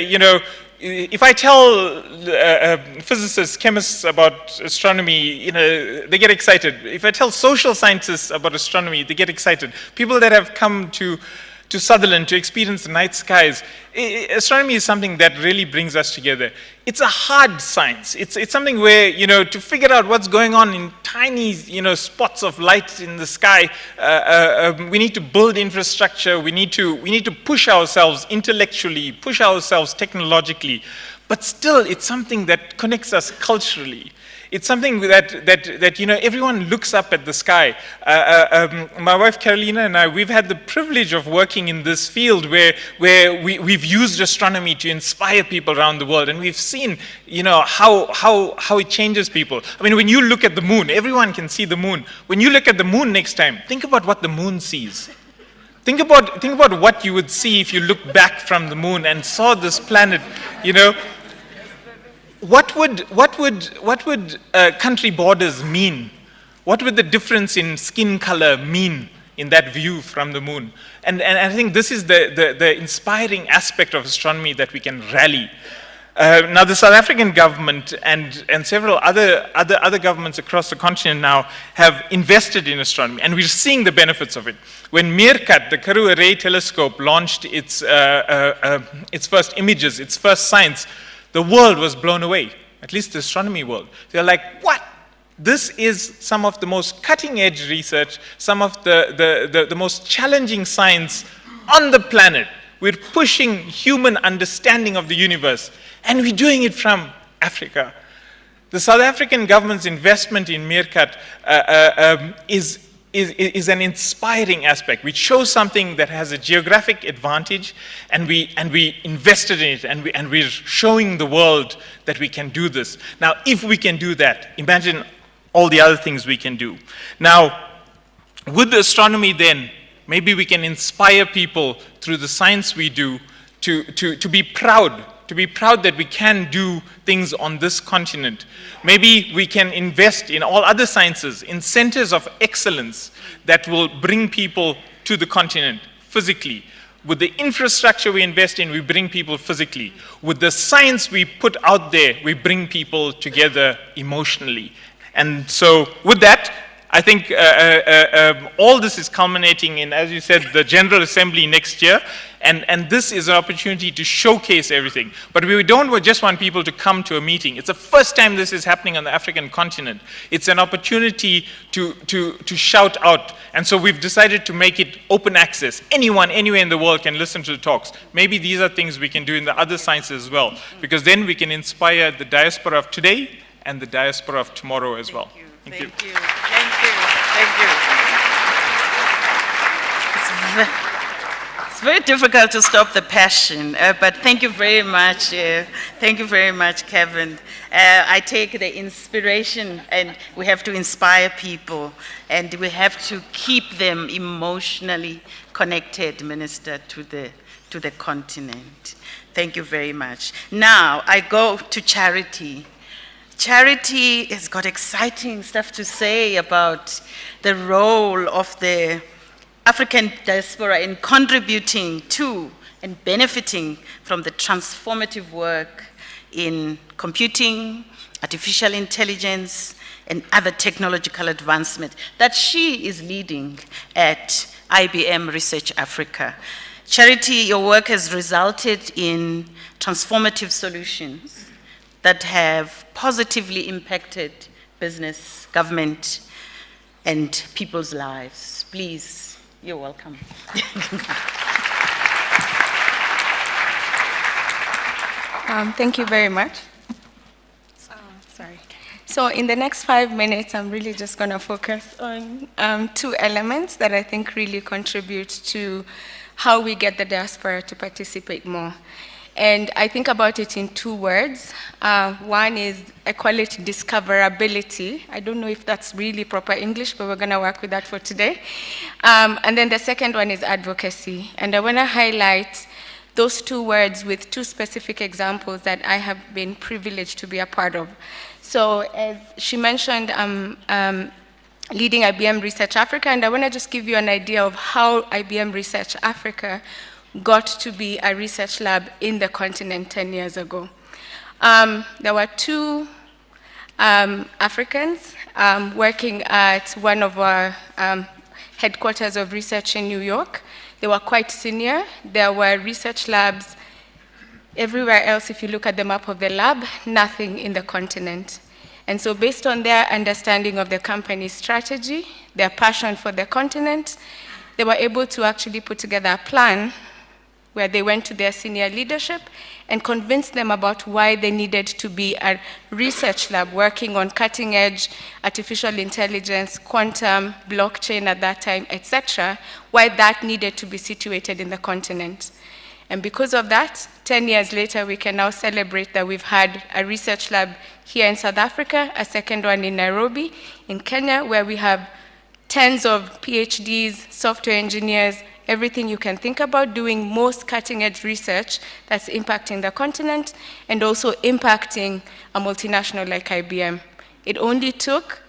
if I tell physicists, chemists about astronomy, they get excited. If I tell social scientists about astronomy, they get excited. People that have come to Sutherland to experience the night skies, astronomy is something that really brings us together. It's a hard science. It's something where, to figure out what's going on in tiny, spots of light in the sky, we need to build infrastructure. We need to push ourselves intellectually, push ourselves technologically, but still, it's something that connects us culturally. It's something that everyone looks up at the sky. My wife Carolina and I, we've had the privilege of working in this field where we've used astronomy to inspire people around the world, and we've seen how it changes people. I mean, when you look at the moon, everyone can see the moon. When you look at the moon next time, think about what the moon sees. Think about what you would see if you looked back from the moon and saw this planet. What would country borders mean? What would the difference in skin color mean in that view from the moon? And I think this is the inspiring aspect of astronomy that we can rally. Now, the South African government and several other governments across the continent now have invested in astronomy, and we're seeing the benefits of it. When Meerkat, the Karoo Array telescope, launched its first images, its first science, the world was blown away, at least the astronomy world. They're like, what? This is some of the most cutting-edge research, some of the most challenging science on the planet. We're pushing human understanding of the universe, and we're doing it from Africa. The South African government's investment in Meerkat is an inspiring aspect, which shows something that has a geographic advantage, and we invested in it, and we're showing the world that we can do this. Now, if we can do that, imagine all the other things we can do. Now, with the astronomy then, maybe we can inspire people through the science we do to be proud. To be proud that we can do things on this continent. Maybe we can invest in all other sciences, in centers of excellence that will bring people to the continent physically. With the infrastructure we invest in, we bring people physically. With the science we put out there, we bring people together emotionally. And so with that, I think all this is culminating in, as you said, the General Assembly next year, and this is an opportunity to showcase everything. But we don't just want people to come to a meeting. It's the first time this is happening on the African continent. It's an opportunity to shout out, and so we've decided to make it open access. Anyone, anywhere in the world can listen to the talks. Maybe these are things we can do in the other sciences as well, because then we can inspire the diaspora of today and the diaspora of tomorrow as well. Thank you. It's very difficult to stop the passion, but thank you very much. Thank you very much, Kevin. I take the inspiration, and we have to inspire people, and we have to keep them emotionally connected, Minister, to the continent. Thank you very much. Now, I go to Charity. Charity has got exciting stuff to say about the role of the African diaspora in contributing to and benefiting from the transformative work in computing, artificial intelligence, and other technological advancement that she is leading at IBM Research Africa. Charity, your work has resulted in transformative solutions that have positively impacted business, government, and people's lives. Please, you're welcome. Thank you very much. Sorry. So in the next 5 minutes, I'm really just going to focus on 2 elements that I think really contribute to how we get the diaspora to participate more. And I think about it in 2 words. One is, I call it discoverability. I don't know if that's really proper English, but we're going to work with that for today. And then the second one is advocacy. And I want to highlight those 2 words with 2 specific examples that I have been privileged to be a part of. So as she mentioned, leading IBM Research Africa, and I want to just give you an idea of how IBM Research Africa got to be a research lab in the continent 10 years ago. There were 2 Africans working at one of our headquarters of research in New York. They were quite senior. There were research labs everywhere else. If you look at the map of the lab, nothing in the continent. And so based on their understanding of the company's strategy, their passion for the continent, they were able to actually put together a plan where they went to their senior leadership and convinced them about why they needed to be a research lab working on cutting-edge artificial intelligence, quantum, blockchain at that time, etc., why that needed to be situated in the continent. And because of that, 10 years later, we can now celebrate that we've had a research lab here in South Africa, a second one in Nairobi, in Kenya, where we have tens of PhDs, software engineers, everything you can think about, doing most cutting-edge research that's impacting the continent and also impacting a multinational like IBM. It only took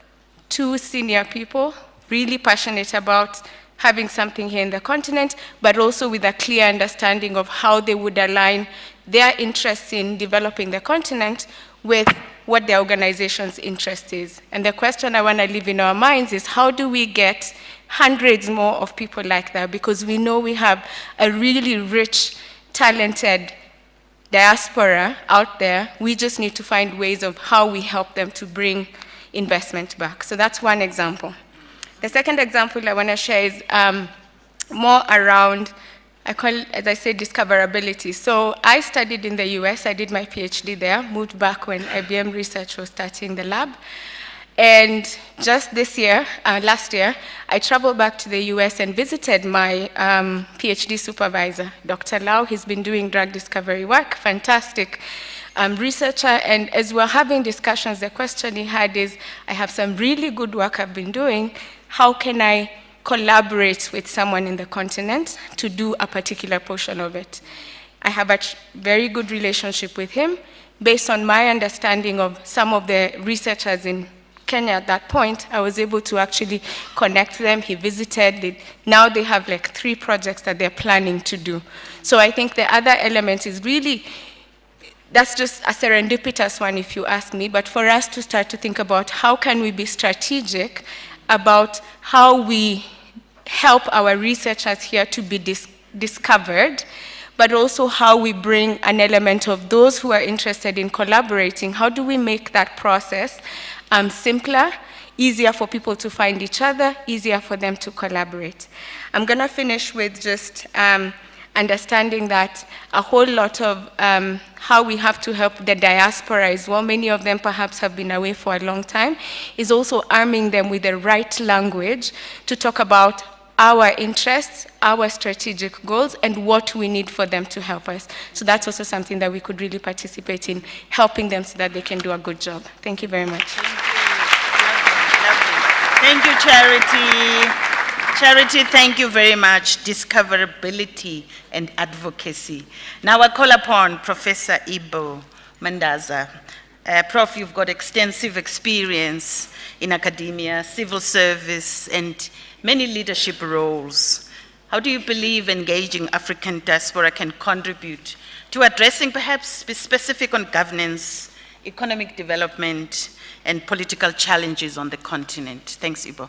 2 senior people, really passionate about having something here in the continent, but also with a clear understanding of how they would align their interests in developing the continent with what the organization's interest is. And the question I want to leave in our minds is, how do we get hundreds more of people like that? Because we know we have a really rich, talented diaspora out there. We just need to find ways of how we help them to bring investment back. So that's one example. The second example I want to share is more around, I call it, as I said, discoverability. So I studied in the US. I did my PhD there, moved back when IBM Research was starting the lab. And just this year, last year, I traveled back to the US and visited my PhD supervisor, Dr. Lau. He's been doing drug discovery work, fantastic researcher. And as we're having discussions, the question he had is, I have some really good work I've been doing. How can I collaborate with someone in the continent to do a particular portion of it? I have a very good relationship with him. Based on my understanding of some of the researchers in Kenya at that point, I was able to actually connect them. He visited. Now they have like 3 projects that they're planning to do. So I think the other element is really, that's just a serendipitous one if you ask me, but for us to start to think about how can we be strategic about how we help our researchers here to be discovered, but also how we bring an element of those who are interested in collaborating. How do we make that process simpler, easier for people to find each other, easier for them to collaborate? I'm going to finish with just understanding that a whole lot of how we have to help the diaspora as well, many of them perhaps have been away for a long time, is also arming them with the right language to talk about our interests, our strategic goals, and what we need for them to help us. So that's also something that we could really participate in, helping them so that they can do a good job. Thank you very much. Thank you. Lovely. Thank you, Charity. Charity, thank you very much. Discoverability and advocacy. Now I call upon Professor Ibo Mandaza. Prof, you've got extensive experience in academia, civil service, and many leadership roles. How do you believe engaging African diaspora can contribute to addressing perhaps specific on governance, economic development, and political challenges on the continent? Thanks, Ibo.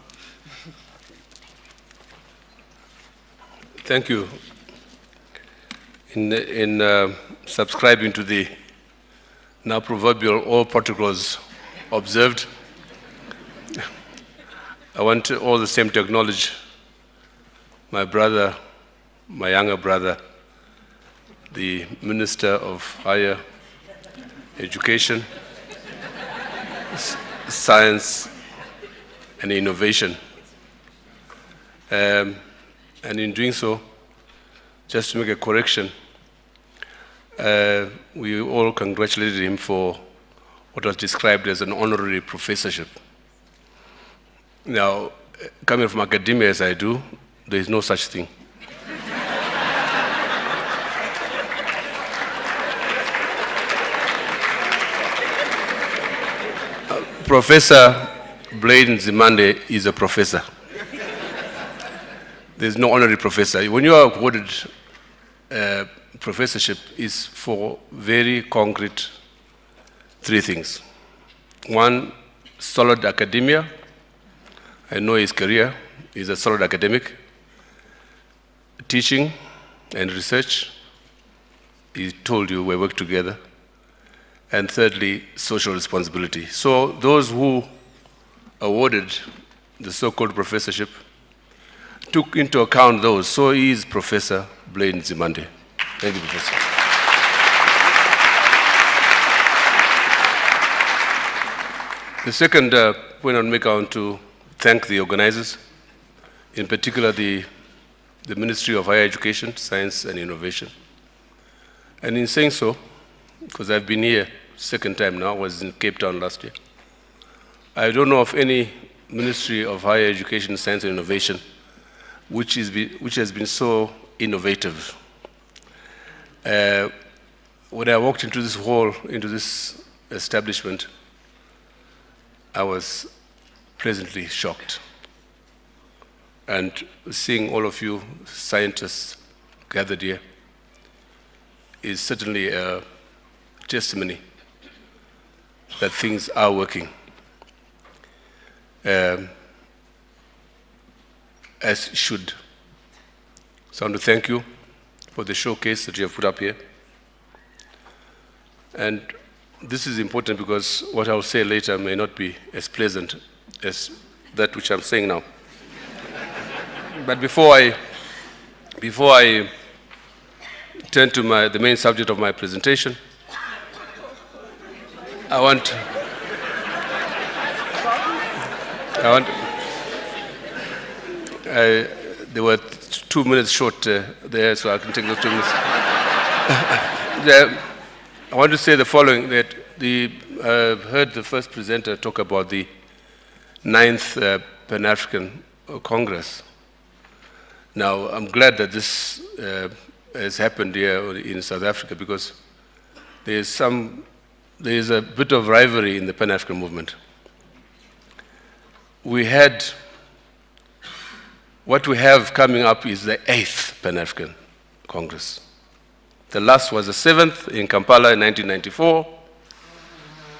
Thank you. In subscribing to the now proverbial all protocols observed, I want all the same to acknowledge my brother, my younger brother, the Minister of Higher Education, Science and Innovation. And in doing so, just to make a correction, we all congratulated him for what was described as an honorary professorship. Now, coming from academia as I do, there is no such thing. Professor Blade Nzimande is a professor. There's no honorary professor. When you are awarded professorship, is for very concrete three things. One, solid academia. I know his career. He's a solid academic. Teaching and research. He told you we work together. And thirdly, social responsibility. So those who awarded the so-called professorship took into account those. So he is Professor Blade Nzimande. Thank you, Professor. The second point I'll make, I want to thank the organizers, in particular the Ministry of Higher Education, Science and Innovation. And in saying so, because I've been here second time now, I was in Cape Town last year, I don't know of any Ministry of Higher Education, Science and Innovation which has been so innovative. When I walked into this hall, into this establishment, I was pleasantly shocked. And seeing all of you scientists gathered here is certainly a testimony that things are working as should. So I want to thank you for the showcase that you have put up here. And this is important because what I'll say later may not be as pleasant as that which I'm saying now. But before I turn to the main subject of my presentation, there were 2 minutes short there, so I can take those 2 minutes. I want to say the following, that I've heard the first presenter talk about the 9th Pan-African Congress. Now, I'm glad that this has happened here in South Africa, because there is a bit of rivalry in the Pan-African movement. What we have coming up is the 8th Pan-African Congress. The last was the 7th in Kampala in 1994,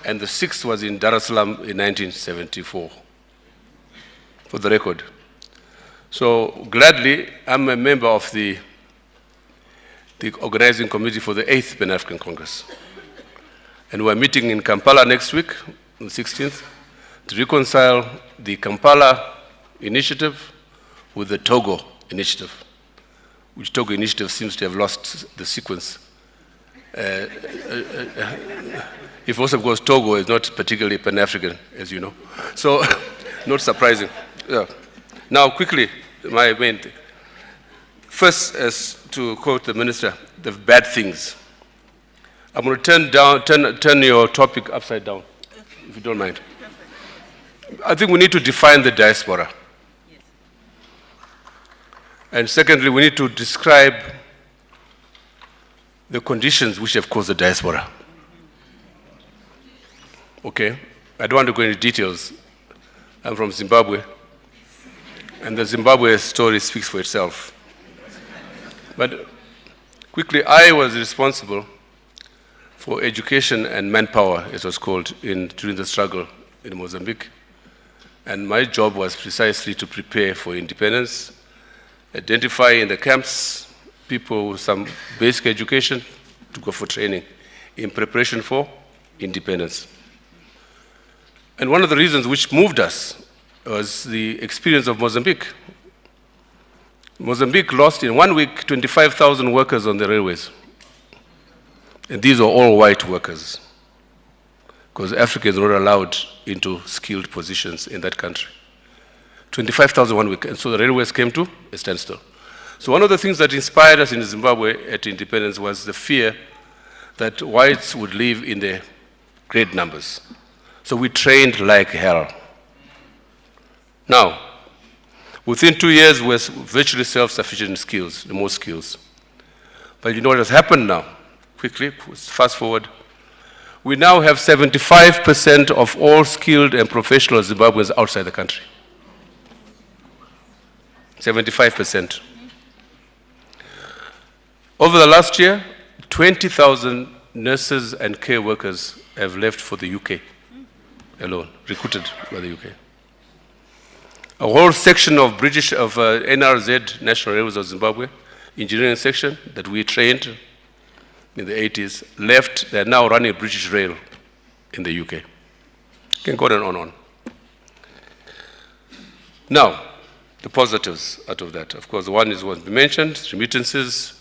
and the 6th was in Dar es Salaam in 1974, for the record. So gladly, I'm a member of the organizing committee for the 8th Pan-African Congress. And we're meeting in Kampala next week, on the 16th, to reconcile the Kampala initiative with the Togo initiative, which Togo initiative seems to have lost the sequence. If also because Togo is not particularly Pan-African, as you know. So, not surprising. Yeah. Now, quickly, my main thing. First, as to quote the minister, the bad things. I'm going to turn your topic upside down, if you don't mind. I think we need to define the diaspora. And secondly, we need to describe the conditions which have caused the diaspora. Okay, I don't want to go into details. I'm from Zimbabwe, and the Zimbabwe story speaks for itself. But quickly, I was responsible for education and manpower, it was called, during the struggle in Mozambique. And my job was precisely to prepare for independence, identify in the camps people with some basic education to go for training in preparation for independence. And one of the reasons which moved us was the experience of Mozambique. Mozambique lost in 1 week 25,000 workers on the railways. And these are all white workers, because Africans were not allowed into skilled positions in that country. 25,000 1 week, and so the railways came to a standstill. So one of the things that inspired us in Zimbabwe at independence was the fear that whites would live in the great numbers. So we trained like hell. Now, within 2 years, we're virtually self-sufficient in skills, the most skills. But you know what has happened now? Quickly, fast forward. We now have 75% of all skilled and professional Zimbabweans outside the country. 75%. Over the last year, 20,000 nurses and care workers have left for the UK alone, recruited by the UK. A whole section of NRZ, National Railways of Zimbabwe, engineering section that we trained in the 80s, left. They're now running British Rail in the UK. Can go on and on. Now, the positives out of that. Of course, one is what we mentioned, remittances.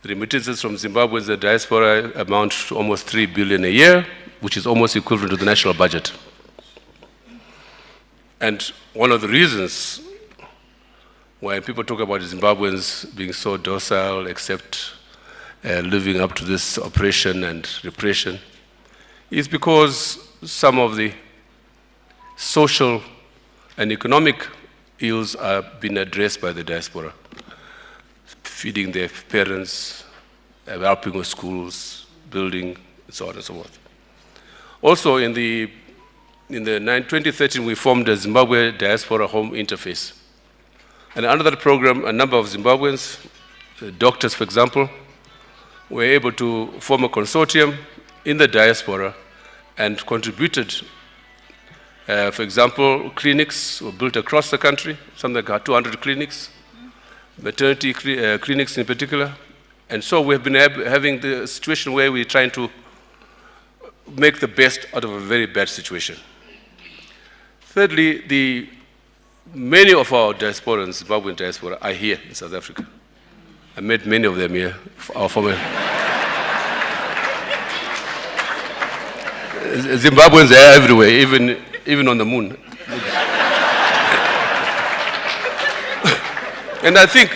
The remittances from Zimbabwe in the diaspora amount to almost 3 billion a year, which is almost equivalent to the national budget. And one of the reasons why people talk about Zimbabweans being so docile, except living up to this oppression and repression, is because some of the social and economic ills are being addressed by the diaspora. Feeding their parents, helping with schools, building, and so on and so forth. Also, in 2013, we formed a Zimbabwe Diaspora Home Interface. And under that program, a number of Zimbabweans, doctors, for example, were able to form a consortium in the diaspora and contributed. For example, clinics were built across the country, something like 200 clinics, maternity clinics in particular. And so we have been having the situation where we're trying to make the best out of a very bad situation. Thirdly, many of our diasporans, Zimbabwean diaspora, are here in South Africa. I met many of them here, our former Zimbabweans are everywhere, even on the moon. And I think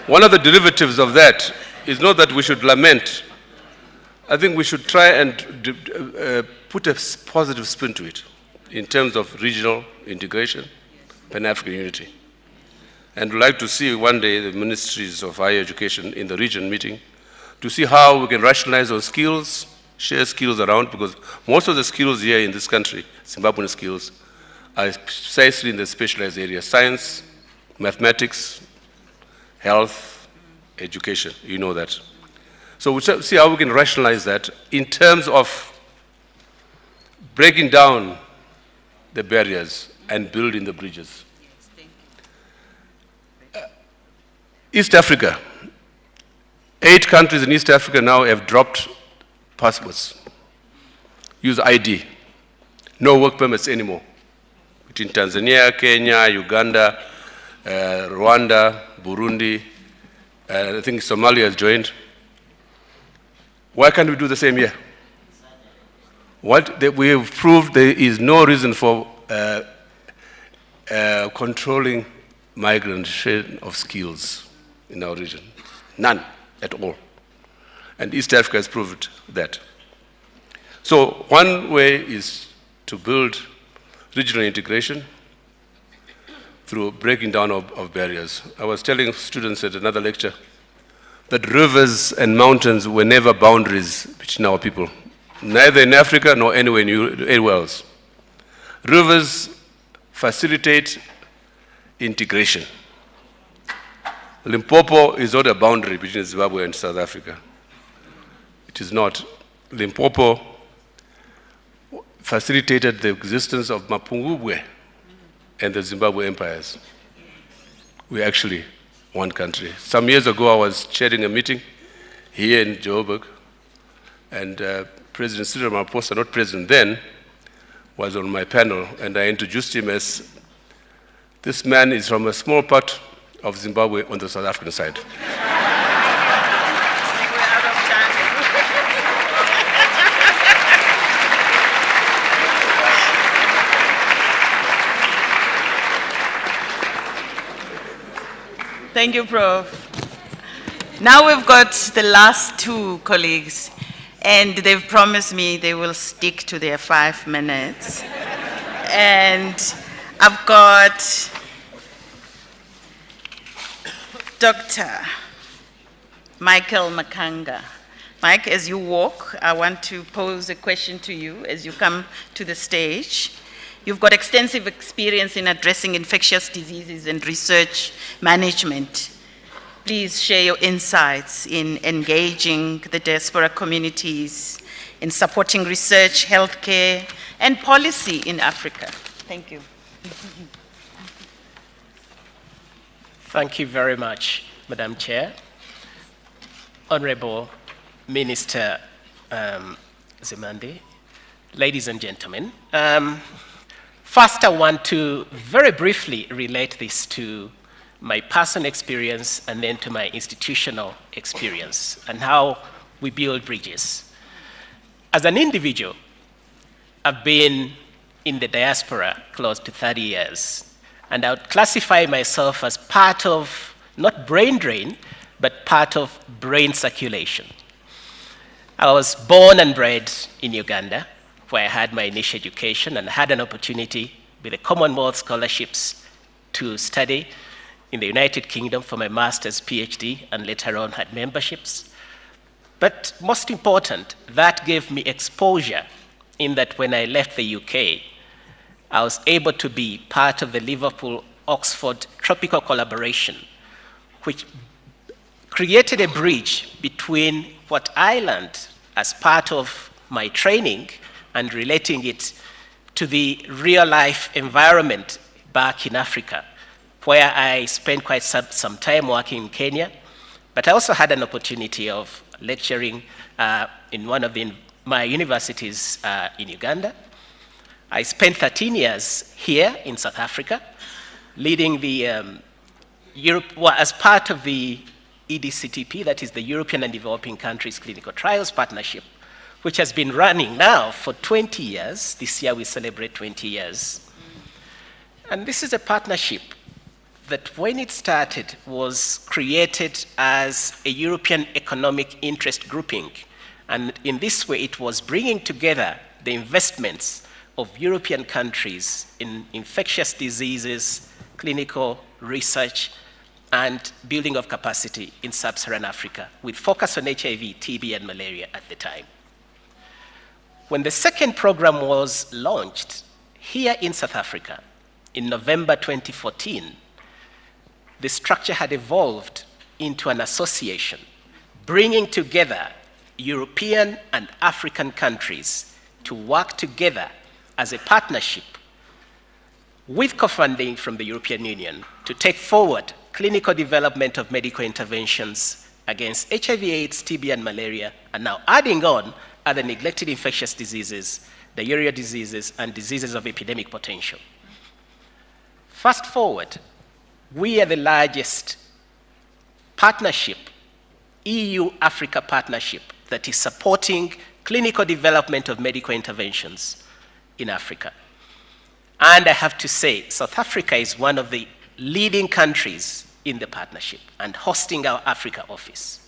one of the derivatives of that is not that we should lament. I think we should try and put a positive spin to it in terms of regional integration, Pan-African unity. And we'd like to see one day the ministries of higher education in the region meeting to see how we can rationalize those skills, share skills around, because most of the skills here in this country, Zimbabwean skills, are precisely in the specialized areas: science, mathematics, health, education. You know that. So we'll see how we can rationalize that in terms of breaking down the barriers and building the bridges. East Africa. 8 countries in East Africa now have dropped passports. Use ID. No work permits anymore. Between Tanzania, Kenya, Uganda, Rwanda, Burundi, I think Somalia has joined. Why can't we do the same here? We have proved there is no reason for controlling migration of skills in our region. None at all. And East Africa has proved that. So one way is to build regional integration. through breaking down of barriers. I was telling students at another lecture that rivers and mountains were never boundaries between our people, neither in Africa nor anywhere else. Rivers facilitate integration. Limpopo is not a boundary between Zimbabwe and South Africa. It is not. Limpopo facilitated the existence of Mapungubwe and the Zimbabwe empires. We're actually one country. Some years ago, I was chairing a meeting here in Joburg, and President Cyril Ramaphosa, not president then, was on my panel, and I introduced him as, this man is from a small part of Zimbabwe on the South African side. Thank you, Prof. Now we've got the last two colleagues, and they've promised me they will stick to their 5 minutes. And I've got Dr. Michael Makanga. Mike, as you walk, I want to pose a question to you as you come to the stage. You've got extensive experience in addressing infectious diseases and research management. Please share your insights in engaging the diaspora communities, in supporting research, healthcare, and policy in Africa. Thank you. Thank you very much, Madam Chair. Honorable Minister Nzimande, ladies and gentlemen. First, I want to very briefly relate this to my personal experience and then to my institutional experience and how we build bridges. As an individual, I've been in the diaspora close to 30 years, and I would classify myself as part of, not brain drain, but part of brain circulation. I was born and bred in Uganda, where I had my initial education and had an opportunity with the Commonwealth scholarships to study in the United Kingdom for my master's, PhD, and later on had memberships. But most important, that gave me exposure in that when I left the UK, I was able to be part of the Liverpool-Oxford Tropical Collaboration, which created a bridge between what I learned as part of my training and relating it to the real-life environment back in Africa, where I spent quite some time working in Kenya, but I also had an opportunity of lecturing in one of my universities in Uganda. I spent 13 years here in South Africa, leading the as part of the EDCTP, that is the European and Developing Countries Clinical Trials Partnership, which has been running now for 20 years. This year we celebrate 20 years. And this is a partnership that when it started was created as a European economic interest grouping. And in this way, it was bringing together the investments of European countries in infectious diseases, clinical research, and building of capacity in sub-Saharan Africa, with focus on HIV, TB, and malaria at the time. When the second program was launched here in South Africa in November 2014, the structure had evolved into an association, bringing together European and African countries to work together as a partnership with co-funding from the European Union to take forward clinical development of medical interventions against HIV/AIDS, TB, and malaria, and now adding on other neglected infectious diseases, diarrhea diseases, and diseases of epidemic potential. Fast forward, we are the largest partnership, EU-Africa partnership, that is supporting clinical development of medical interventions in Africa. And I have to say, South Africa is one of the leading countries in the partnership and hosting our Africa office.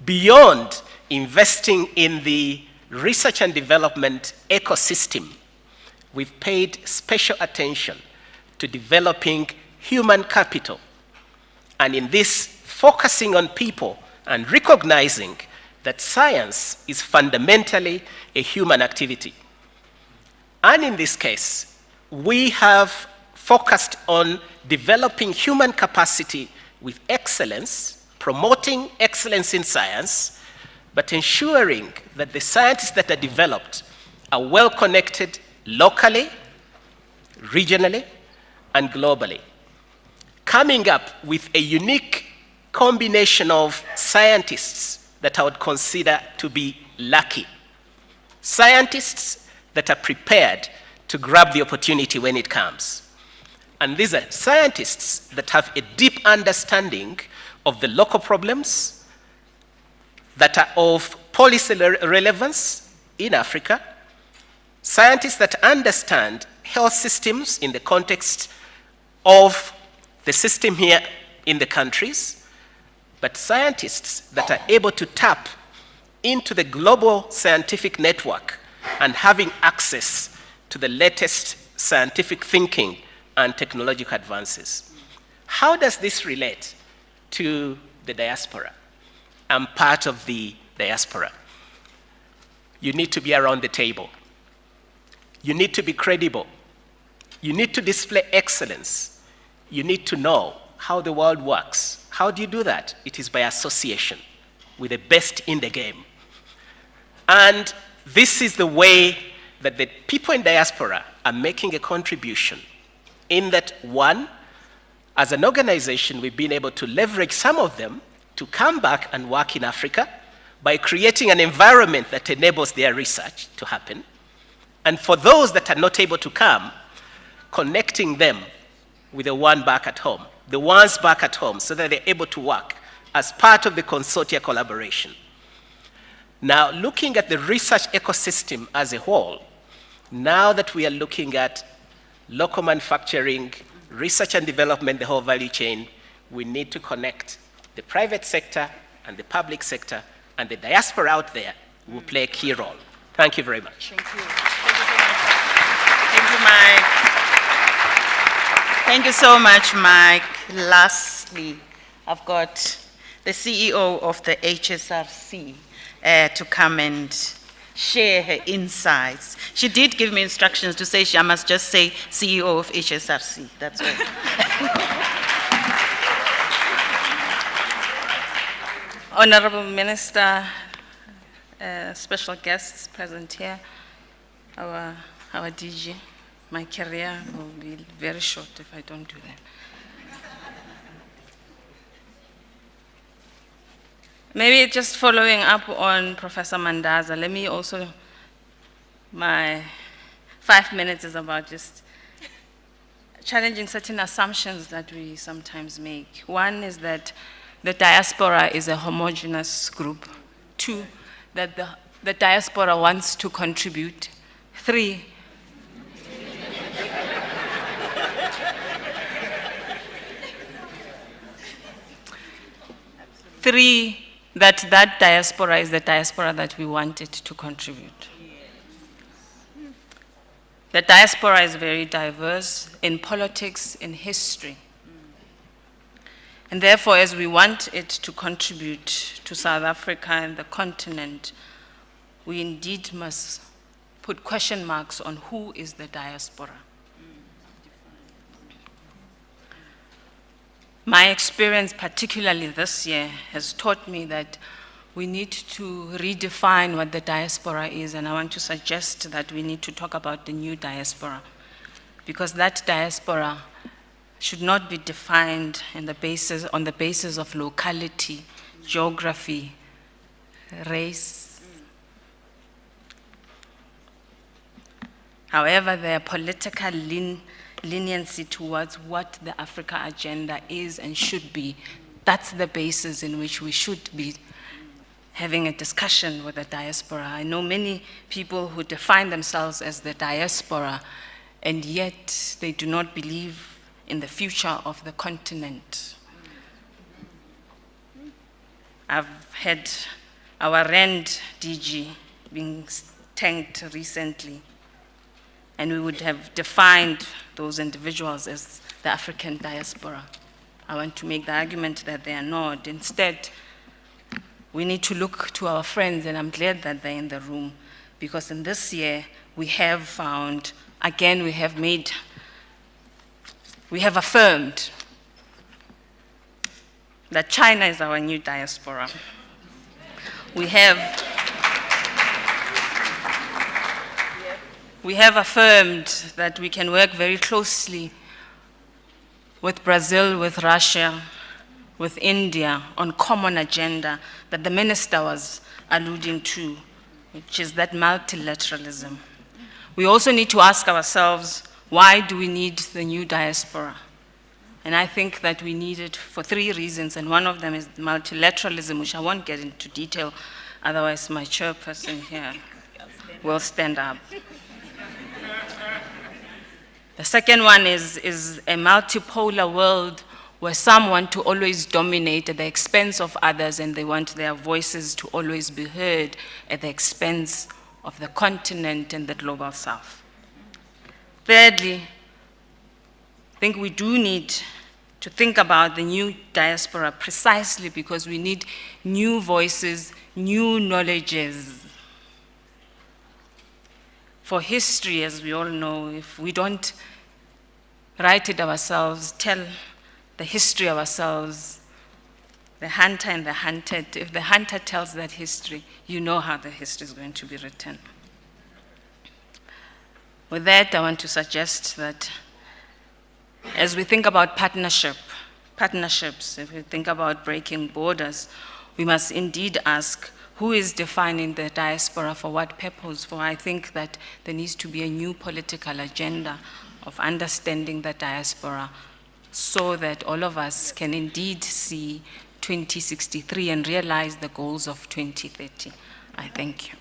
Beyond investing in the research and development ecosystem, we've paid special attention to developing human capital. And in this, focusing on people and recognizing that science is fundamentally a human activity. And in this case, we have focused on developing human capacity with excellence, promoting excellence in science, but ensuring that the scientists that are developed are well connected locally, regionally, and globally. Coming up with a unique combination of scientists that I would consider to be lucky. Scientists that are prepared to grab the opportunity when it comes. And these are scientists that have a deep understanding of the local problems that are of policy relevance in Africa, scientists that understand health systems in the context of the system here in the countries, but scientists that are able to tap into the global scientific network and having access to the latest scientific thinking and technological advances. How does this relate to the diaspora? I'm part of the diaspora. You need to be around the table. You need to be credible. You need to display excellence. You need to know how the world works. How do you do that? It is by association with the best in the game. And this is the way that the people in diaspora are making a contribution, in that, one, as an organization, we've been able to leverage some of them to come back and work in Africa by creating an environment that enables their research to happen. And for those that are not able to come, connecting them with the ones back at home, so that they're able to work as part of the consortia collaboration. Now, looking at the research ecosystem as a whole, now that we are looking at local manufacturing, research and development, the whole value chain, we need to connect the private sector and the public sector, and the diaspora out there will play a key role. Thank you very much. Thank you. Thank you so much. Thank you, Mike. Thank you so much, Mike. Lastly, I've got the CEO of the HSRC to come and share her insights. She did give me instructions to say I must just say CEO of HSRC. That's right. Honorable Minister, special guests present here, our DG, my career will be very short if I don't do that. Maybe just following up on Professor Mandaza, let me also, my 5 minutes is about just challenging certain assumptions that we sometimes make. One is that the diaspora is a homogeneous group. 2, that the diaspora wants to contribute. 3, that diaspora is the diaspora that we wanted to contribute. The diaspora is very diverse in politics, in history. And therefore, as we want it to contribute to South Africa and the continent, we indeed must put question marks on who is the diaspora. My experience, particularly this year, has taught me that we need to redefine what the diaspora is, and I want to suggest that we need to talk about the new diaspora, because that diaspora should not be defined on the basis of locality, geography, race. However, there are political leniency towards what the Africa agenda is and should be. That's the basis in which we should be having a discussion with the diaspora. I know many people who define themselves as the diaspora, and yet they do not believe in the future of the continent. I've had our RAND DG being thanked recently, and we would have defined those individuals as the African diaspora. I want to make the argument that they are not. Instead, we need to look to our friends, and I'm glad that they're in the room, because in this year, we have found, again, we have affirmed that China is our new diaspora. We have affirmed that we can work very closely with Brazil, with Russia, with India on common agenda that the minister was alluding to, which is that multilateralism. We also need to ask ourselves, why do we need the new diaspora? And I think that we need it for 3 reasons, and one of them is multilateralism, which I won't get into detail, otherwise my chairperson here will stand up. The second one is a multipolar world where some want to always dominate at the expense of others, and they want their voices to always be heard at the expense of the continent and the global south. Thirdly, I think we do need to think about the new diaspora precisely because we need new voices, new knowledges. For history, as we all know, if we don't write it ourselves, tell the history ourselves, the hunter and the hunted, if the hunter tells that history, you know how the history is going to be written. With that, I want to suggest that as we think about partnerships, if we think about breaking borders, we must indeed ask, who is defining the diaspora for what purpose? For I think that there needs to be a new political agenda of understanding the diaspora so that all of us can indeed see 2063 and realize the goals of 2030. I thank you.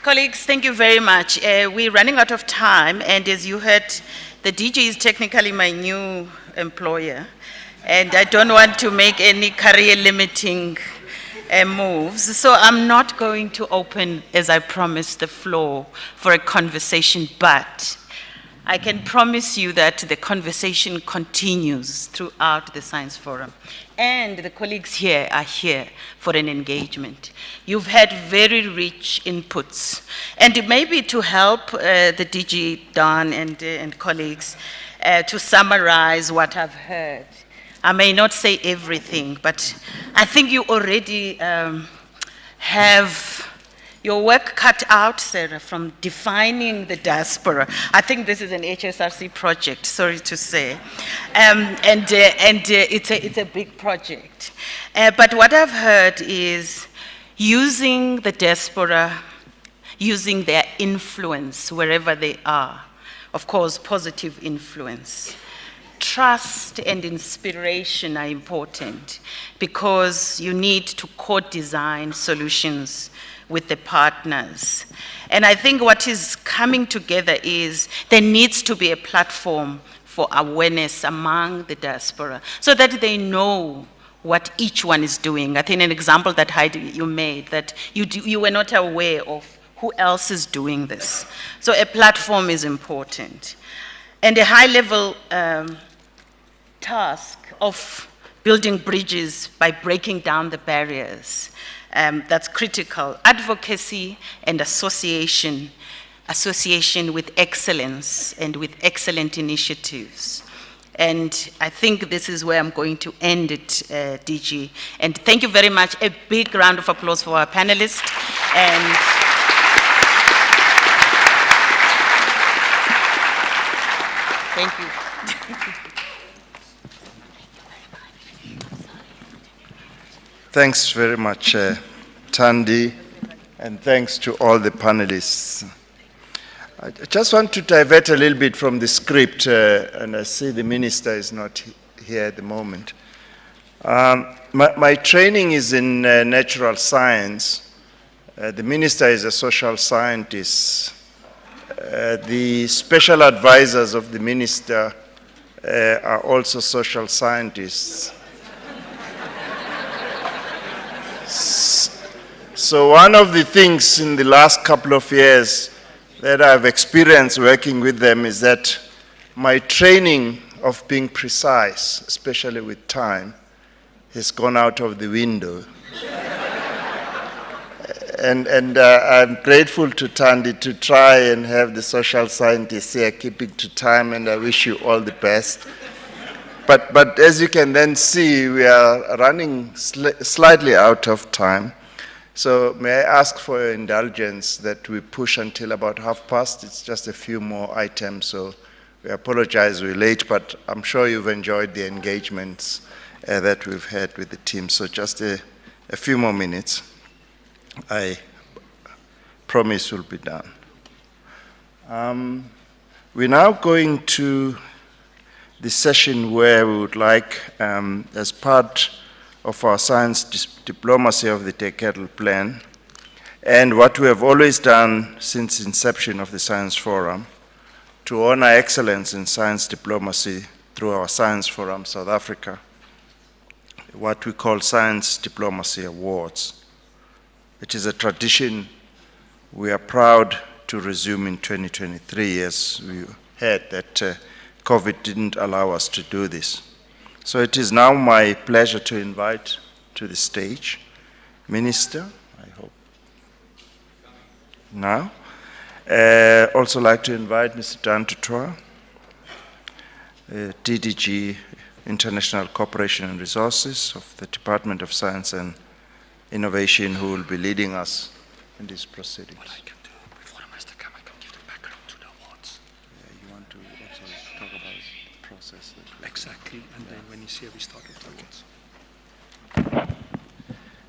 Colleagues, thank you very much. We're running out of time, and as you heard, the DG is technically my new employer, and I don't want to make any career-limiting moves, so I'm not going to open, as I promised, the floor for a conversation, but I can promise you that the conversation continues throughout the Science Forum. And the colleagues here are here for an engagement. You've had very rich inputs. And maybe to help the DG, Don, and colleagues, to summarize what I've heard. I may not say everything, but I think you already have your work cut out, Sarah, from defining the diaspora. I think this is an HSRC project, sorry to say. It's a big project. But what I've heard is using the diaspora, using their influence wherever they are. Of course, positive influence. Trust and inspiration are important because you need to co-design solutions with the partners. And I think what is coming together is there needs to be a platform for awareness among the diaspora so that they know what each one is doing. I think an example that Heidi, you made, that you were not aware of who else is doing this. So a platform is important. And a high-level task of building bridges by breaking down the barriers. That's critical. Advocacy and association with excellence and with excellent initiatives. And I think this is where I'm going to end it, DG. And thank you very much. A big round of applause for our panelists. And thank you. Thanks very much, Thandi, and thanks to all the panelists. I just want to divert a little bit from the script, and I see the minister is not here at the moment. My training is in natural science. The minister is a social scientist. The special advisors of the minister are also social scientists. So one of the things in the last couple of years that I've experienced working with them is that my training of being precise, especially with time, has gone out of the window. And I'm grateful to Tandy to try and have the social scientists here keeping to time, and I wish you all the best. But as you can then see, we are running slightly out of time. So may I ask for your indulgence that we push until about past? It's just a few more items, so we apologize we're late, but I'm sure you've enjoyed the engagements that we've had with the team. So just a few more minutes. I promise we'll be done. We're now going to the session where we would like, as part of our science diplomacy of the decadal plan, and what we have always done since inception of the Science Forum, to honor excellence in science diplomacy through our Science Forum South Africa, what we call Science Diplomacy Awards, which is a tradition we are proud to resume in 2023, as we heard that COVID didn't allow us to do this. So it is now my pleasure to invite to the stage Minister, I hope. Now. Also like to invite Mr. Dan Tutua, DDG International Cooperation and Resources of the Department of Science and Innovation, who will be leading us in these proceedings. What I can do before the master come, I can give the background to the awards. Yeah, you want to also talk about the process? Exactly, and then when he's here, we start with the awards.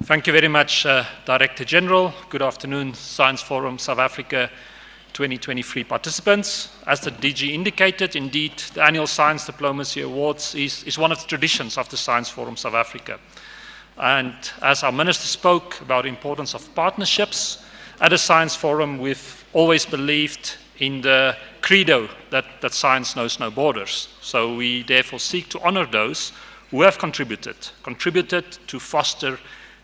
Thank you very much, Director General. Good afternoon, Science Forum South Africa 2023 participants. As the DG indicated, indeed, the annual Science Diplomacy Awards is one of the traditions of the Science Forum South Africa. And as our Minister spoke about the importance of partnerships, at a Science Forum, we've always believed in the credo that science knows no borders. So we therefore seek to honor those who have contributed to foster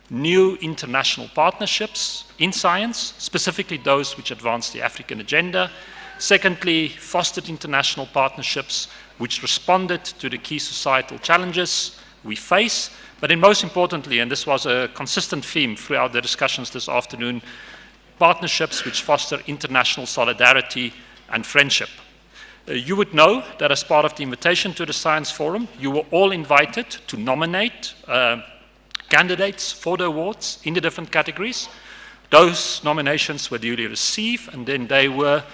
new international partnerships in science, specifically those which advance the African agenda. Secondly, fostered international partnerships which responded to the key societal challenges we face. But then most importantly, and this was a consistent theme throughout the discussions this afternoon, partnerships which foster international solidarity and friendship. You would know that as part of the invitation to the Science Forum, you were all invited to nominate candidates for the awards in the different categories. Those nominations were duly received, and then they were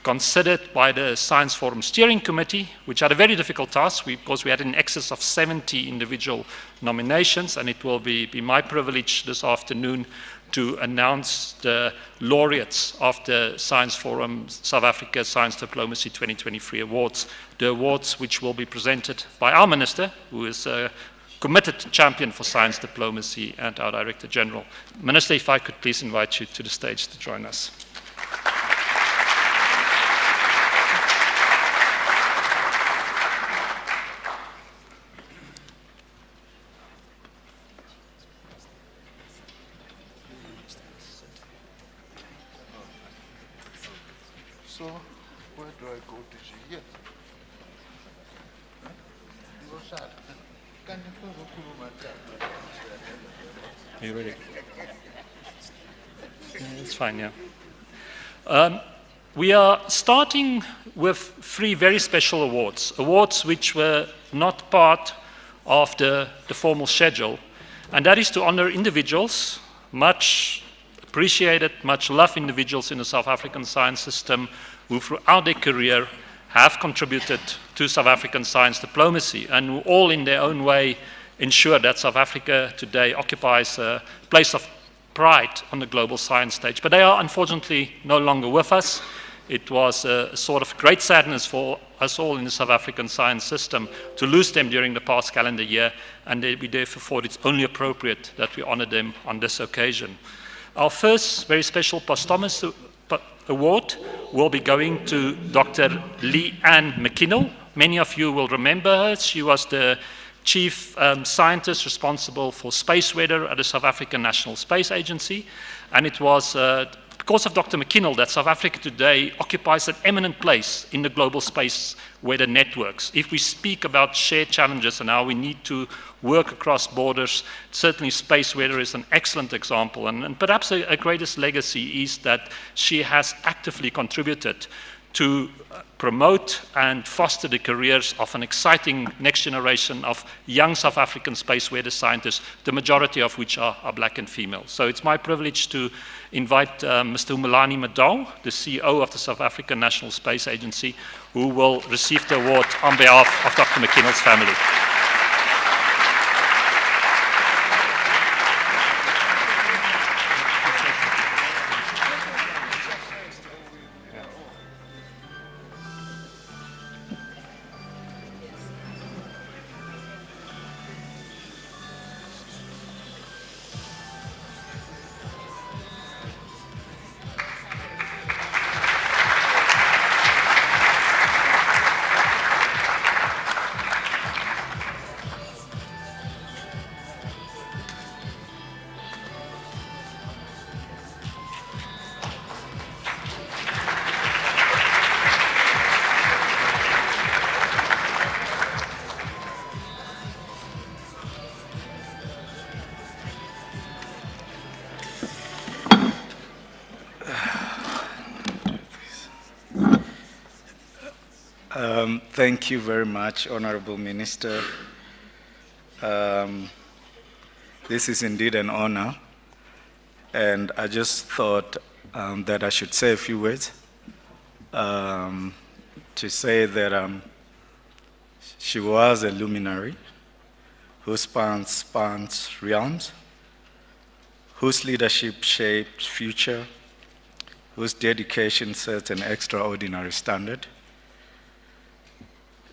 considered by the Science Forum Steering Committee, which had a very difficult task because we had in excess of 70 individual nominations, and it will be my privilege this afternoon to announce the laureates of the Science Forum South Africa Science Diplomacy 2023 Awards, the awards which will be presented by our Minister, who is a committed champion for science diplomacy, and our Director General. Minister, if I could please invite you to the stage to join us. So, where do I go to see? Yes. Are you ready? Yeah, it's fine, yeah. We are starting with 3 very special awards, awards which were not part of the formal schedule, and that is to honor individuals, much appreciated, much loved individuals in the South African science system who throughout their career have contributed to South African science diplomacy, and who all in their own way ensure that South Africa today occupies a place of pride on the global science stage. But they are unfortunately no longer with us. It was a sort of great sadness for us all in the South African science system to lose them during the past calendar year, and we therefore thought it's only appropriate that we honor them on this occasion. Our first very special posthumous award will be going to Dr. Lee-Ann McKinnell. Many of you will remember her. She was the chief scientist responsible for space weather at the South African National Space Agency. And it was because of Dr. McKinnell that South Africa today occupies an eminent place in the global space weather networks. If we speak about shared challenges and how we need to work across borders, certainly space weather is an excellent example. And perhaps a greatest legacy is that she has actively contributed to promote and foster the careers of an exciting next generation of young South African space weather scientists, the majority of which are black and female. So it's my privilege to invite Mr. Umalani Madou, the CEO of the South African National Space Agency, who will receive the award on behalf of Dr. McKinnell's family. Thank you very much, Honorable Minister. This is indeed an honor, and I just thought that I should say a few words to say that she was a luminary who spans realms, whose leadership shaped future, whose dedication sets an extraordinary standard.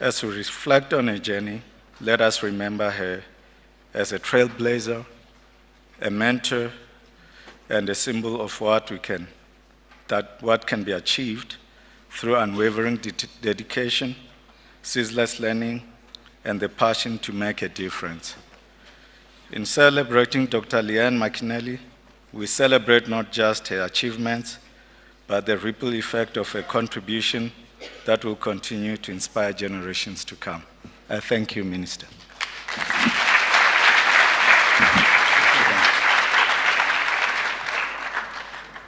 As we reflect on her journey, let us remember her as a trailblazer, a mentor, and a symbol of what can be achieved through unwavering dedication, ceaseless learning, and the passion to make a difference. In celebrating Dr. Leanne McKinnell, we celebrate not just her achievements, but the ripple effect of her contribution that will continue to inspire generations to come. I thank you, Minister.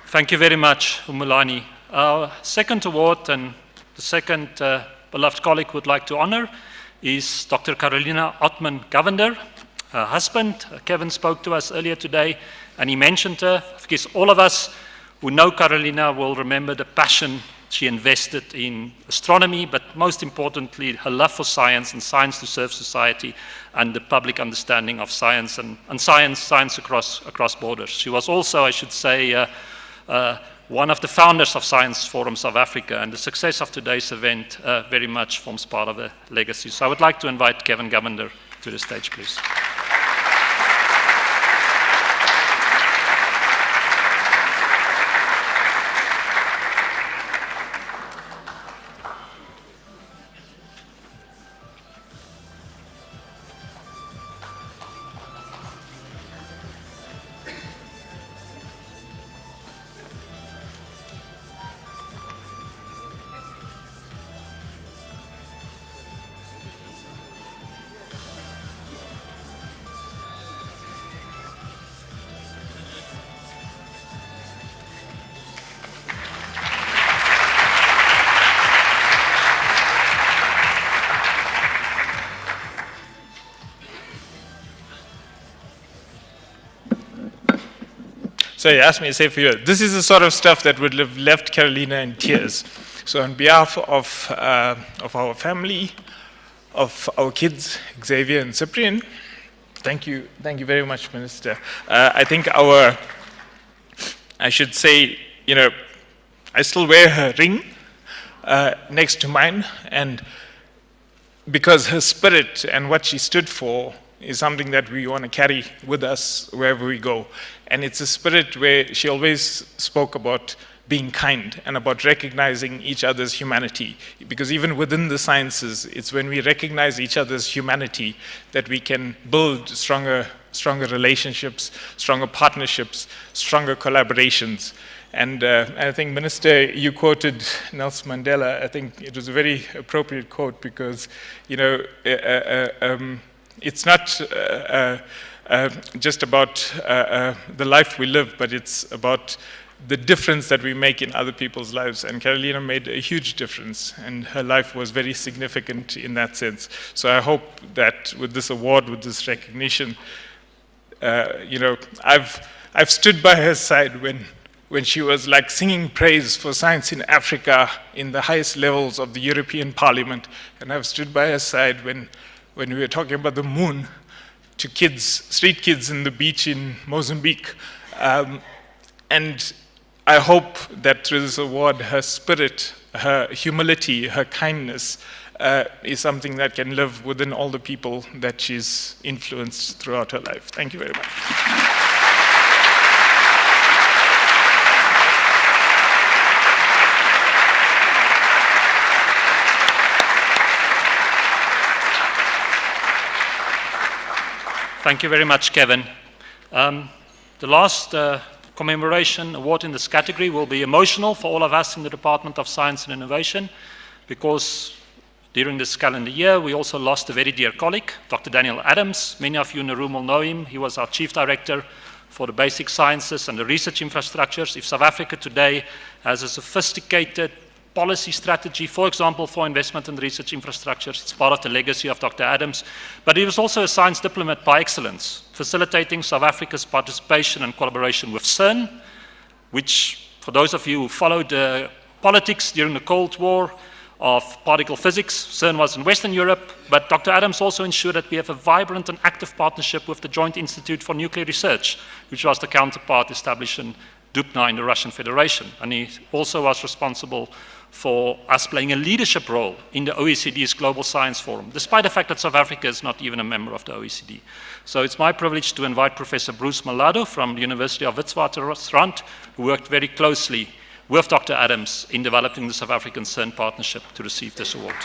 Thank you very much, Umalani. Our second award and the second beloved colleague would like to honor is Dr. Carolina Ottman-Govender. Her husband, Kevin, spoke to us earlier today, and he mentioned her. I guess all of us who know Carolina will remember the passion she invested in astronomy, but most importantly, her love for science and science to serve society and the public understanding of science and science across borders. She was also, I should say, one of the founders of Science Forum South Africa, and the success of today's event very much forms part of her legacy. So I would like to invite Kevin Govender to the stage, please. So you asked me to say for you, this is the sort of stuff that would have left Carolina in tears. So on behalf of our family, of our kids, Xavier and Cyprian, thank you very much, Minister. I think I should say, I still wear her ring next to mine, and because her spirit and what she stood for is something that we want to carry with us wherever we go. And it's a spirit where she always spoke about being kind and about recognizing each other's humanity. Because even within the sciences, it's when we recognize each other's humanity that we can build stronger relationships, stronger partnerships, stronger collaborations. And I think, Minister, you quoted Nelson Mandela. I think it was a very appropriate quote because, you know, it's not just about the life we live, but it's about the difference that we make in other people's lives. And Carolina made a huge difference, and her life was very significant in that sense. So I hope that with this award, with this recognition, you know, I've stood by her side when she was like singing praise for science in Africa in the highest levels of the European Parliament. And I've stood by her side when we were talking about the moon to kids, street kids in the beach in Mozambique. And I hope that through this award, her spirit, her humility, her kindness is something that can live within all the people that she's influenced throughout her life. Thank you very much. Thank you very much, Kevin. The last commemoration award in this category will be emotional for all of us in the Department of Science and Innovation, because during this calendar year, we also lost a very dear colleague, Dr. Daniel Adams. Many of you in the room will know him. He was our Chief Director for the basic sciences and the research infrastructures. If South Africa today has a sophisticated policy strategy, for example, for investment in research infrastructures, it's part of the legacy of Dr. Adams. But he was also a science diplomat by excellence, facilitating South Africa's participation and collaboration with CERN, which, for those of you who followed politics during the Cold War of particle physics, CERN was in Western Europe, but Dr. Adams also ensured that we have a vibrant and active partnership with the Joint Institute for Nuclear Research, which was the counterpart established in Dubna in the Russian Federation. And he also was responsible for us playing a leadership role in the OECD's Global Science Forum, despite the fact that South Africa is not even a member of the OECD. So it's my privilege to invite Professor Bruce Malado from the University of Witwatersrand, who worked very closely with Dr. Adams in developing the South African CERN partnership, to receive this award.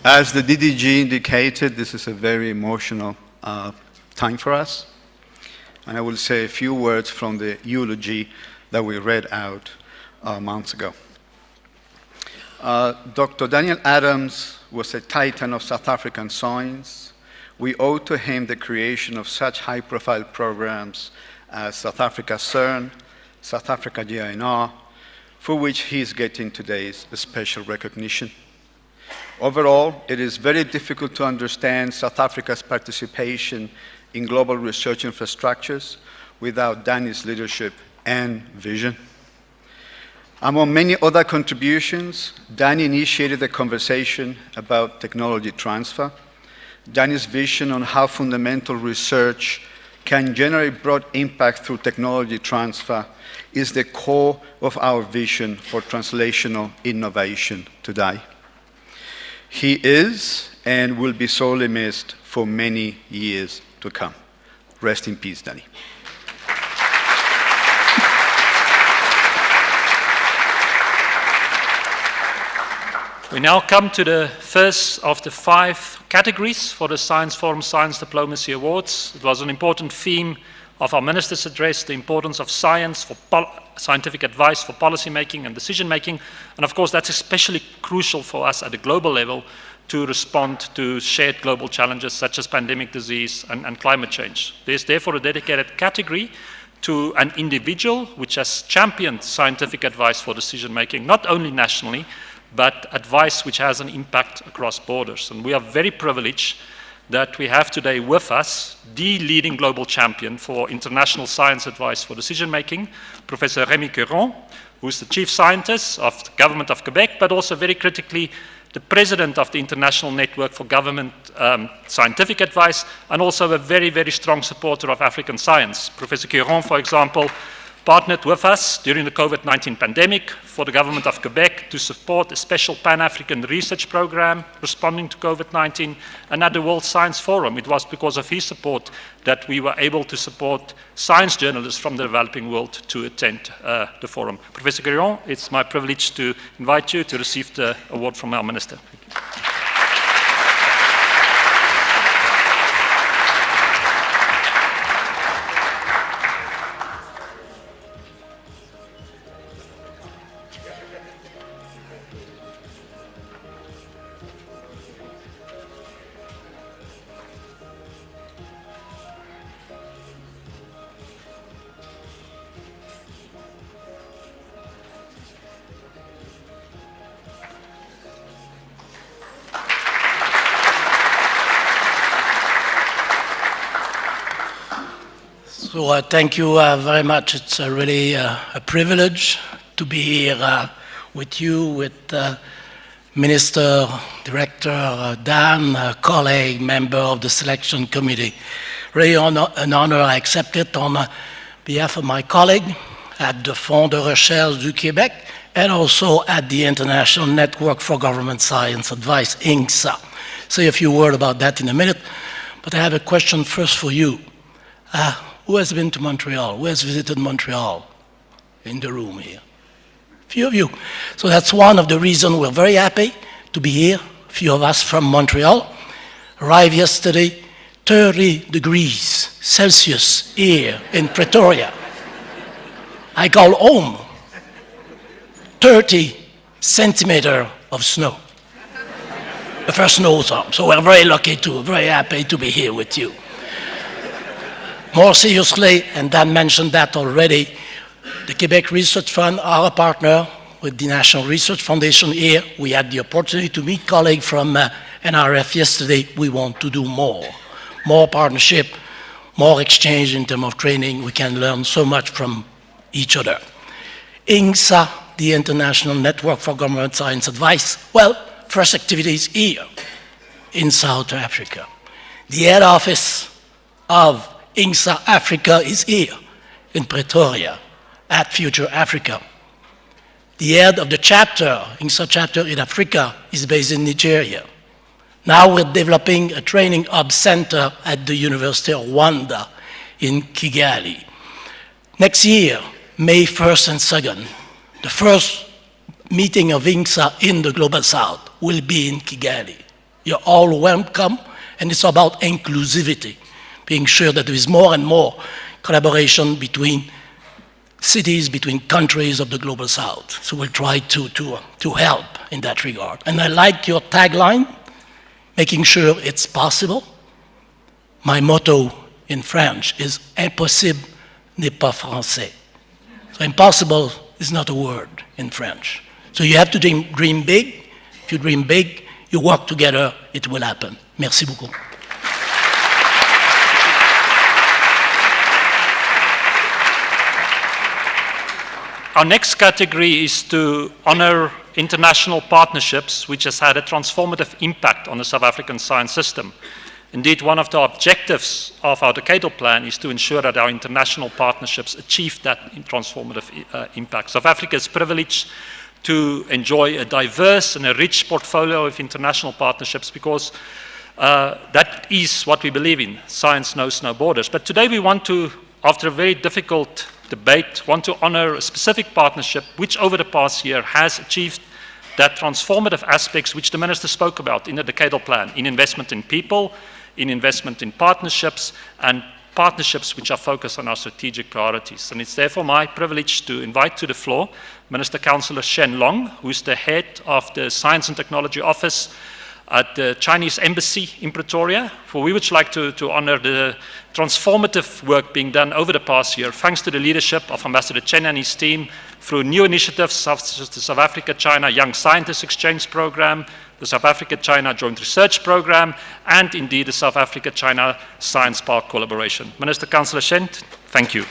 As the DDG indicated, this is a very emotional time for us. And I will say a few words from the eulogy that we read out months ago. Dr. Daniel Adams was a titan of South African science. We owe to him the creation of such high-profile programs as South Africa CERN, South Africa GINR, for which he is getting today's special recognition. Overall, it is very difficult to understand South Africa's participation in global research infrastructures without Danny's leadership and vision. Among many other contributions, Danny initiated a conversation about technology transfer. Danny's vision on how fundamental research can generate broad impact through technology transfer is the core of our vision for translational innovation today. He is and will be sorely missed for many years to come. Rest in peace, Danny. We now come to the first of the 5 categories for the Science Forum Science Diplomacy Awards. It was an important theme of our minister's address, the importance of science for scientific advice for policy making and decision making. And of course, that's especially crucial for us at a global level to respond to shared global challenges such as pandemic disease and climate change. There's therefore a dedicated category to an individual which has championed scientific advice for decision making, not only nationally, but advice which has an impact across borders. And we are very privileged that we have today with us the leading global champion for international science advice for decision making, Professor Rémi Quéron, who's the chief scientist of the government of Quebec, but also very critically the president of the International Network for Government Scientific Advice, and also a very, very strong supporter of African science. Professor Quéron, for example, partnered with us during the COVID-19 pandemic for the government of Quebec to support a special Pan-African research program responding to COVID-19. And at the World Science Forum, it was because of his support that we were able to support science journalists from the developing world to attend the forum. Professor Quéron, it's my privilege to invite you to receive the award from our minister. Thank you. So thank you very much. It's really a privilege to be here with you, with Minister, Director Dan, colleague, member of the selection committee. Really an honor. I accept it on behalf of my colleague at the Fonds de Recherche du Québec and also at the International Network for Government Science Advice, INGSA. Say a few words about that in a minute, but I have a question first for you. Who has been to Montreal? Who has visited Montreal in the room here? A few of you. So that's one of the reasons we're very happy to be here. A few of us from Montreal arrived yesterday, 30 degrees Celsius here in Pretoria. I call home 30 centimeters of snow. The first snowstorm. So we're very lucky too, very happy to be here with you. More seriously, and Dan mentioned that already, the Quebec Research Fund, our partner with the National Research Foundation here, we had the opportunity to meet colleagues from NRF yesterday. We want to do more partnership, more exchange in terms of training. We can learn so much from each other. INGSA, the International Network for Government Science Advice, well, first activities here in South Africa. The head office of INGSA Africa is here in Pretoria at Future Africa. The head of the chapter, INGSA chapter in Africa, is based in Nigeria. Now we're developing a training hub center at the University of Rwanda in Kigali. Next year, May 1st and 2nd, the first meeting of INGSA in the Global South will be in Kigali. You're all welcome, and it's about inclusivity, being sure that there is more and more collaboration between cities, between countries of the Global South. So we'll try to help in that regard. And I like your tagline, making sure it's possible. My motto in French is impossible n'est pas français. So impossible is not a word in French. So you have to dream big. If you dream big, you work together, it will happen. Merci beaucoup. Our next category is to honor international partnerships, which has had a transformative impact on the South African science system. Indeed, one of the objectives of our decadal plan is to ensure that our international partnerships achieve that transformative impact. South Africa is privileged to enjoy a diverse and a rich portfolio of international partnerships because that is what we believe in. Science knows no borders. But today we want to, after a very difficult debate, want to honor a specific partnership which over the past year has achieved that transformative aspects which the Minister spoke about in the decadal plan, in investment in people, in investment in partnerships, and partnerships which are focused on our strategic priorities. And it's therefore my privilege to invite to the floor Minister Councillor Shen Long, who's the head of the Science and Technology Office at the Chinese Embassy in Pretoria, for we would like to honor the transformative work being done over the past year, thanks to the leadership of Ambassador Chen and his team, through new initiatives such as the South Africa-China Young Scientist Exchange Program, the South Africa-China Joint Research Program, and indeed the South Africa-China Science Park collaboration. Minister Councillor Shen, thank you.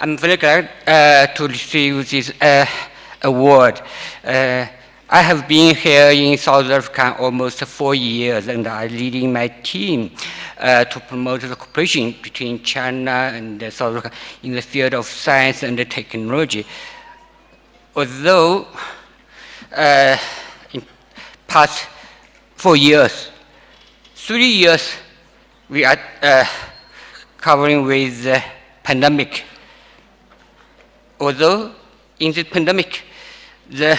I'm very glad to receive this award. I have been here in South Africa almost 4 years, and I'm leading my team to promote the cooperation between China and South Africa in the field of science and technology. Although in past 4 years, 3 years we are covering with the pandemic. Although in the pandemic, the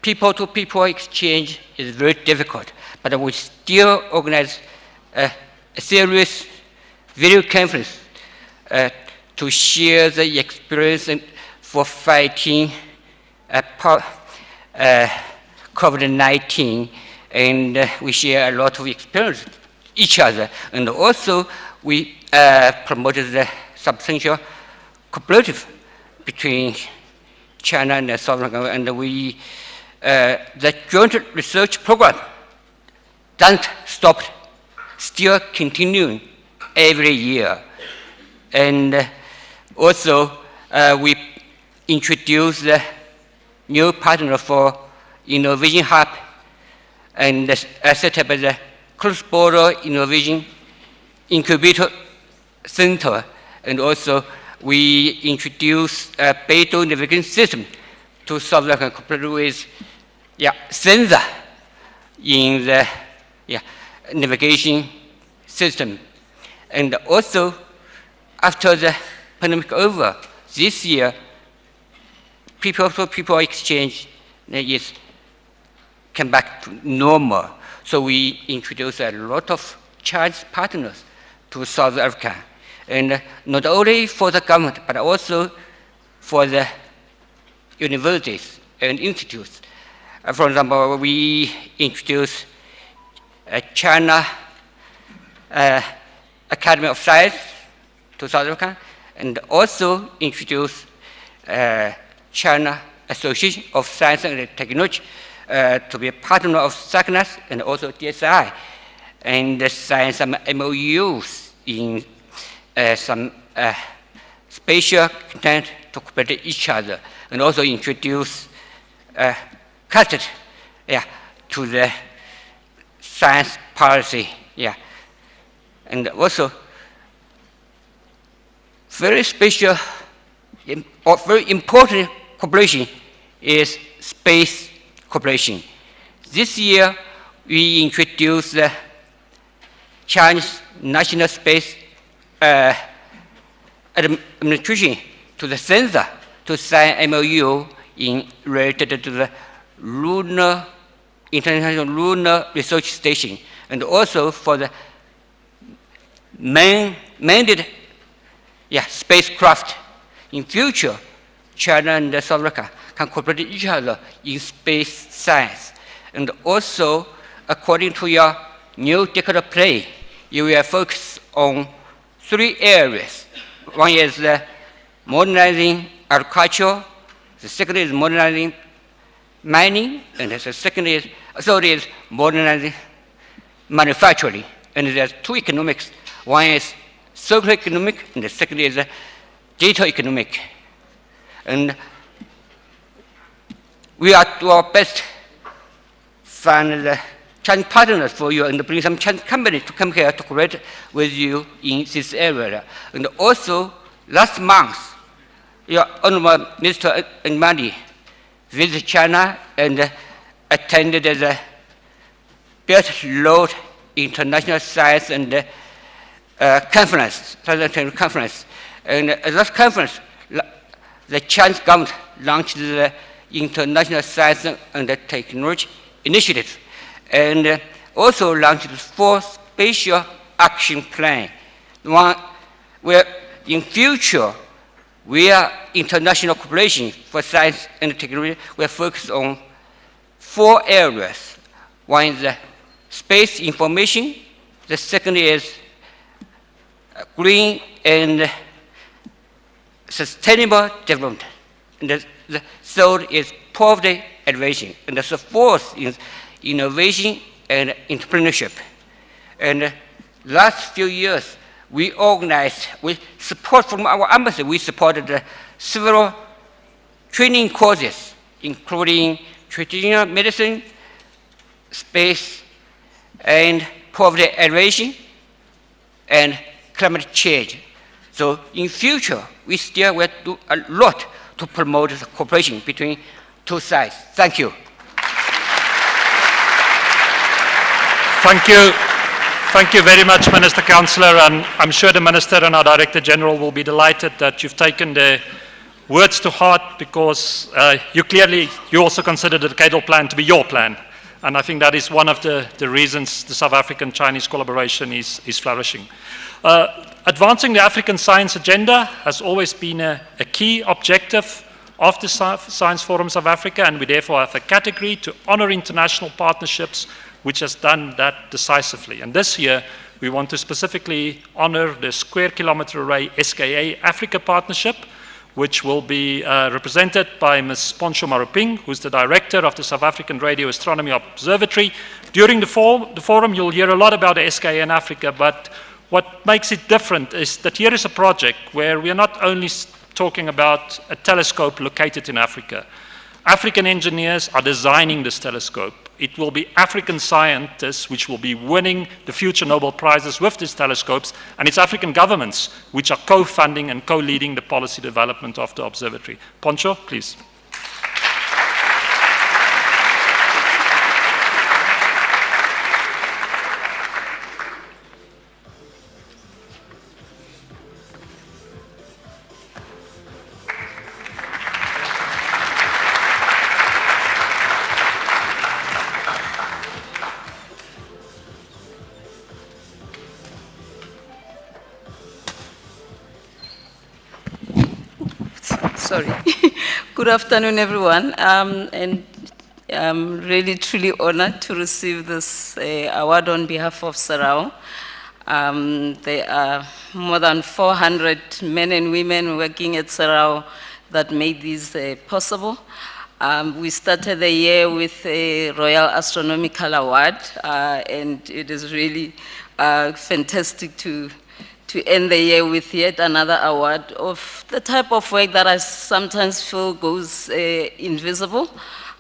people-to-people exchange is very difficult, but we still organize a serious video conference to share the experience for fighting COVID-19, and we share a lot of experience with each other. And also, we promoted the substantial cooperative between China and South Africa, and we, the joint research program doesn't stop, still continuing every year. And also, we introduced the new partner for Innovation Hub and set up the cross-border innovation incubator center, and also we introduced a Beidou navigation system to South Africa, compared with sensor in the navigation system. And also, after the pandemic over, this year, people-to-people exchange is come back to normal. So we introduced a lot of Chinese partners to South Africa. And not only for the government, but also for the universities and institutes. For example, we introduced China Academy of Science to South Africa, and also introduced China Association of Science and Technology to be a partner of SACNAS and also DSI, and sign some MOUs in some spatial content to cooperate each other, and also introduce culture to the science policy. And also very special or very important cooperation is space cooperation. This year we introduced the Chinese National Space Administration to the censor to sign MOU in related to the International Lunar Research Station, and also for the manned spacecraft. In future, China and South Africa can cooperate each other in space science. And also, according to your new decade plan, you will focus on 3 areas. One is modernizing agriculture, the second is modernizing mining, and the third is modernizing manufacturing. And there's 2 economics. One is circular economic, and the second is digital economic. And we are do our best find the Chinese partners for you and bring some Chinese companies to come here to cooperate with you in this area. And also, last month, your Honorable Minister Mani visited China and attended the Belt Road International Science and Conference, Conference. And at that conference, the Chinese government launched the International Science and Technology Initiative, and also launched the 4th Spatial Action Plan, one where in future, where international cooperation for science and technology will focus on 4 areas. One is space information, the second is green and sustainable development, and the third is poverty alleviation, and the fourth is innovation and entrepreneurship. And last few years, we organized, with support from our embassy, we supported several training courses, including traditional medicine, space, and poverty alleviation, and climate change. So in future, we still will do a lot to promote the cooperation between 2 sides. Thank you. Thank you. Thank you very much, Minister Councillor, and I'm sure the Minister and our Director General will be delighted that you've taken the words to heart, because you also consider the Decadal Plan to be your plan. And I think that is one of the reasons the South African-Chinese collaboration is flourishing. Advancing the African science agenda has always been a key objective of the Science Forum South Africa, and we therefore have a category to honor international partnerships which has done that decisively. And this year, we want to specifically honor the Square Kilometre Array SKA Africa Partnership, which will be represented by Ms. Poncho Maruping, who's the director of the South African Radio Astronomy Observatory. During the forum, you'll hear a lot about the SKA in Africa, but what makes it different is that here is a project where we are not only talking about a telescope located in Africa. African engineers are designing this telescope. It will be African scientists which will be winning the future Nobel Prizes with these telescopes, and it's African governments which are co-funding and co-leading the policy development of the observatory. Poncho, please. Sorry. Good afternoon, everyone. And I'm really, truly honored to receive this award on behalf of SARAO. There are more than 400 men and women working at SARAO that made this possible. We started the year with a Royal Astronomical Award, and it is really fantastic to end the year with yet another award of the type of work that I sometimes feel goes invisible.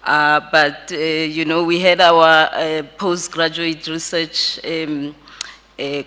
But you know, we had our postgraduate research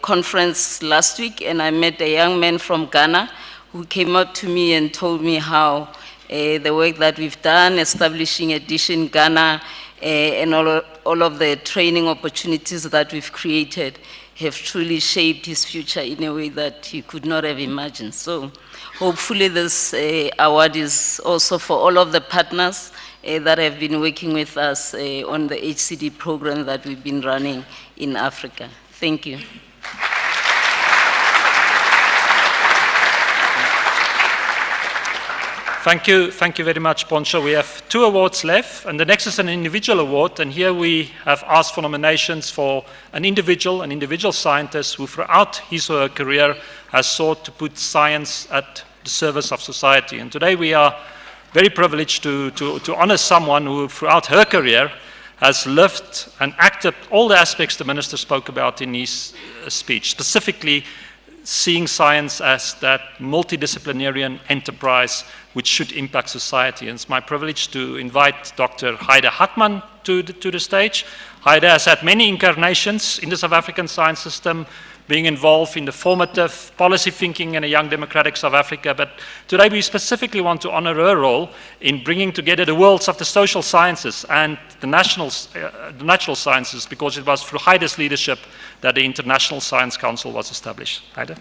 conference last week, and I met a young man from Ghana who came up to me and told me how the work that we've done, establishing a dish in Ghana, and all of the training opportunities that we've created have truly shaped his future in a way that he could not have imagined. So hopefully this award is also for all of the partners that have been working with us on the HCD program that we've been running in Africa. Thank you. Thank you very much, Poncho. We have 2 awards left, and the next is an individual award, and here we have asked for nominations for an individual scientist who throughout his or her career has sought to put science at the service of society. And today we are very privileged to honor someone who throughout her career has lived and acted all the aspects the Minister spoke about in his speech, specifically seeing science as that multidisciplinary enterprise which should impact society. And it's my privilege to invite Dr. Heide Hartmann to the stage. Heide has had many incarnations in the South African science system, being involved in the formative policy thinking in a young democratic South Africa. But today we specifically want to honor her role in bringing together the worlds of the social sciences and the natural sciences, because it was through Heide's leadership that the International Science Council was established. Heide.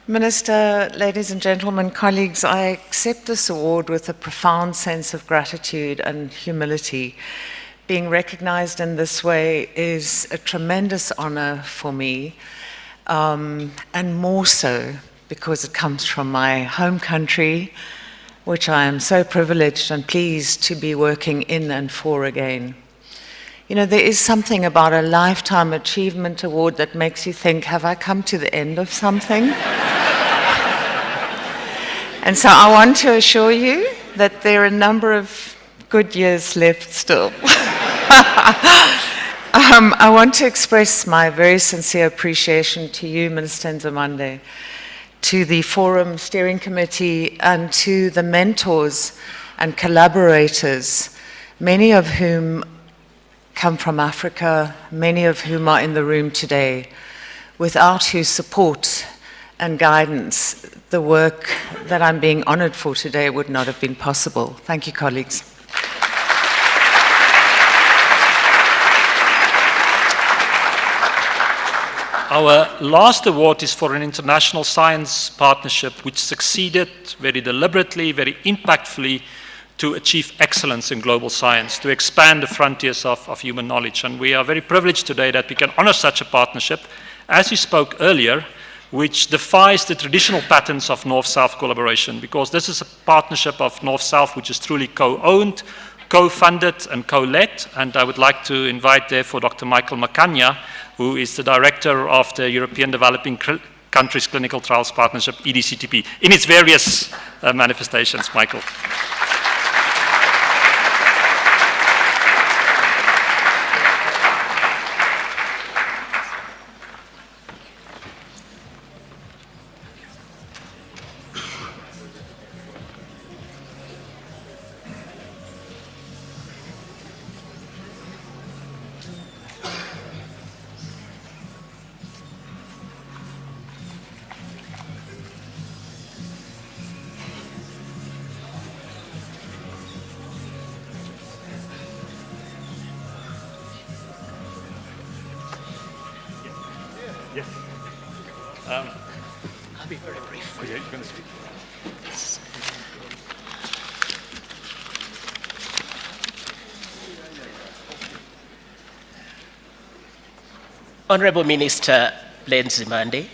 Minister, ladies and gentlemen, colleagues, I accept this award with a profound sense of gratitude and humility. Being recognized in this way is a tremendous honor for me, and more so because it comes from my home country, which I am so privileged and pleased to be working in and for again. You know, there is something about a Lifetime Achievement Award that makes you think, have I come to the end of something? And so I want to assure you that there are a number of good years left still. I want to express my very sincere appreciation to you, Minister Nzimande, to the Forum Steering Committee, and to the mentors and collaborators, many of whom come from Africa, many of whom are in the room today, without whose support and guidance, the work that I'm being honored for today would not have been possible. Thank you, colleagues. Our last award is for an international science partnership which succeeded very deliberately, very impactfully to achieve excellence in global science, to expand the frontiers of human knowledge. And we are very privileged today that we can honor such a partnership, as you spoke earlier, which defies the traditional patterns of North-South collaboration, because this is a partnership of North-South which is truly co-owned, co-funded and co-led. And I would like to invite therefore Dr. Michael Makanya, who is the director of the European Developing Countries Clinical Trials Partnership, EDCTP, in its various manifestations. Michael. Yes. I'll be very brief. Okay, you're going to speak. Yes. Honorable Minister Blade Nzimande,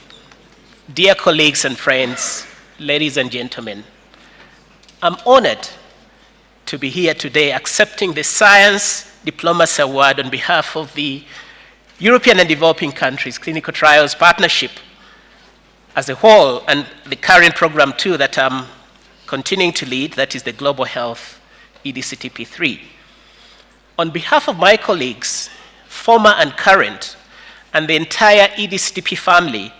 dear colleagues and friends, ladies and gentlemen, I'm honored to be here today accepting the Science Diplomacy Award on behalf of the European and Developing Countries Clinical Trials Partnership as a whole, and the current program too that I'm continuing to lead, that is the Global Health EDCTP3. On behalf of my colleagues, former and current, and the entire EDCTP family,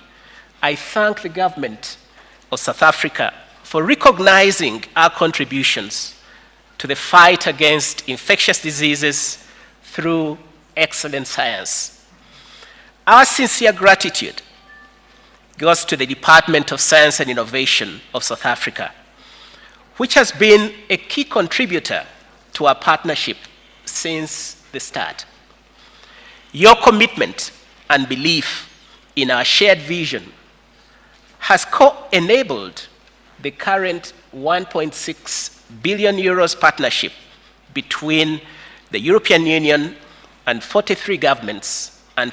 I thank the government of South Africa for recognizing our contributions to the fight against infectious diseases through excellent science. Our sincere gratitude goes to the Department of Science and Innovation of South Africa, which has been a key contributor to our partnership since the start. Your commitment and belief in our shared vision has co-enabled the current 1.6 billion euros partnership between the European Union and 43 governments, and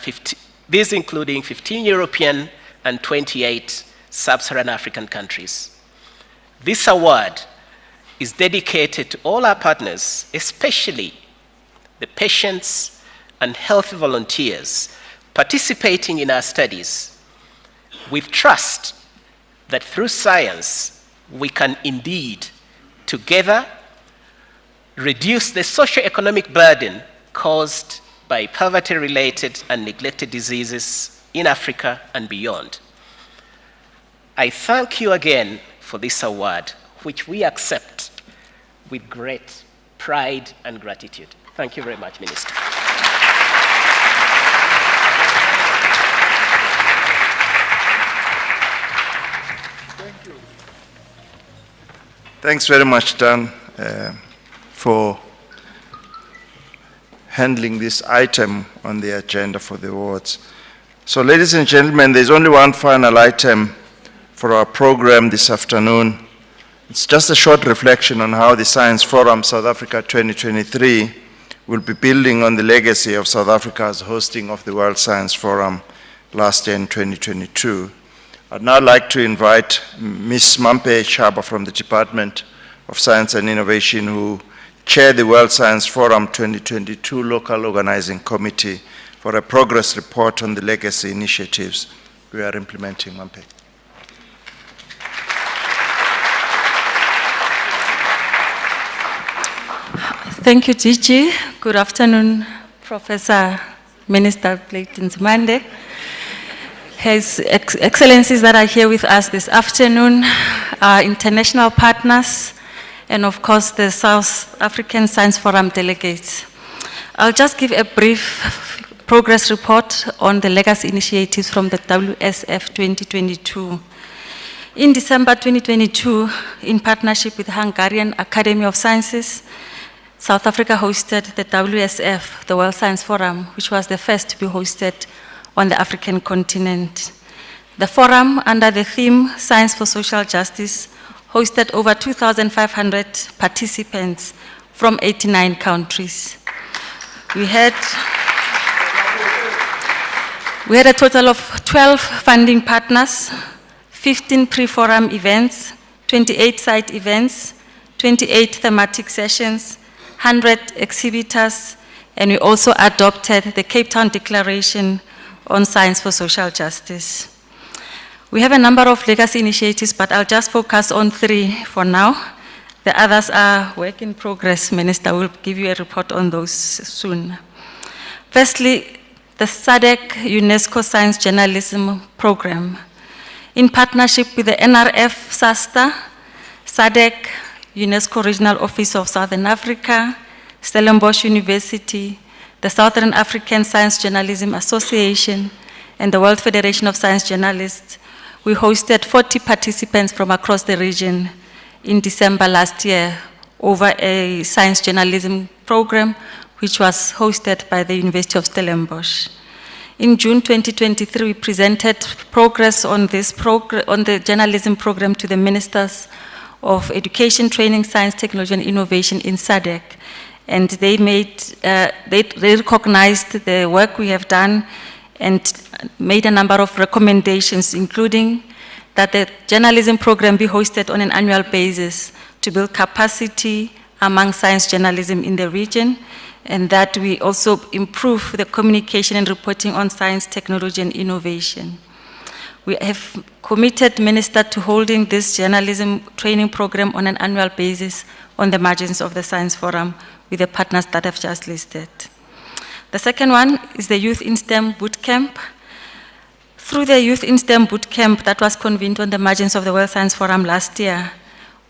these including 15 European and 28 sub-Saharan African countries. This award is dedicated to all our partners, especially the patients and health volunteers participating in our studies, with trust that through science we can indeed together reduce the socio-economic burden caused by poverty-related and neglected diseases in Africa and beyond. I thank you again for this award, which we accept with great pride and gratitude. Thank you very much, Minister. Thanks very much, Dan, for handling this item on the agenda for the awards. So, ladies and gentlemen, there's only one final item for our program this afternoon. It's just a short reflection on how the Science Forum South Africa 2023 will be building on the legacy of South Africa's hosting of the World Science Forum last year in 2022. I'd now like to invite Ms. Mampe Chaba from the Department of Science and Innovation, who chaired the World Science Forum 2022 Local Organizing Committee, for a progress report on the legacy initiatives we are implementing. Mampe. Thank you, Gigi. Good afternoon, Professor Minister Blade Nzimande, His Excellencies that are here with us this afternoon, our international partners, and of course the South African Science Forum delegates. I'll just give a brief progress report on the legacy initiatives from the WSF 2022. In December 2022, in partnership with Hungarian Academy of Sciences, South Africa hosted the WSF, the World Science Forum, which was the first to be hosted on the African continent. The forum, under the theme Science for Social Justice, hosted over 2,500 participants from 89 countries. We had a total of 12 funding partners, 15 pre-forum events, 28 site events, 28 thematic sessions, 100 exhibitors, and we also adopted the Cape Town Declaration on Science for Social Justice. We have a number of legacy initiatives, but I'll just focus on 3 for now. The others are work in progress. Minister will give you a report on those soon. Firstly, the SADC UNESCO Science Journalism Program. In partnership with the NRF SASTA, SADC, UNESCO Regional Office of Southern Africa, Stellenbosch University, the Southern African Science Journalism Association, and the World Federation of Science Journalists, we hosted 40 participants from across the region in December last year over a science journalism program which was hosted by the University of Stellenbosch. In June 2023, we presented progress on this on the journalism program to the Ministers of Education, Training, Science, Technology, and Innovation in SADC. And they recognized the work we have done and made a number of recommendations, including that the journalism program be hosted on an annual basis to build capacity among science journalism in the region, and that we also improve the communication and reporting on science, technology, and innovation. We have committed Minister to holding this journalism training program on an annual basis on the margins of the Science Forum with the partners that I've just listed. The second one is the Youth in STEM Bootcamp. Through the Youth in STEM Bootcamp that was convened on the margins of the World Science Forum last year,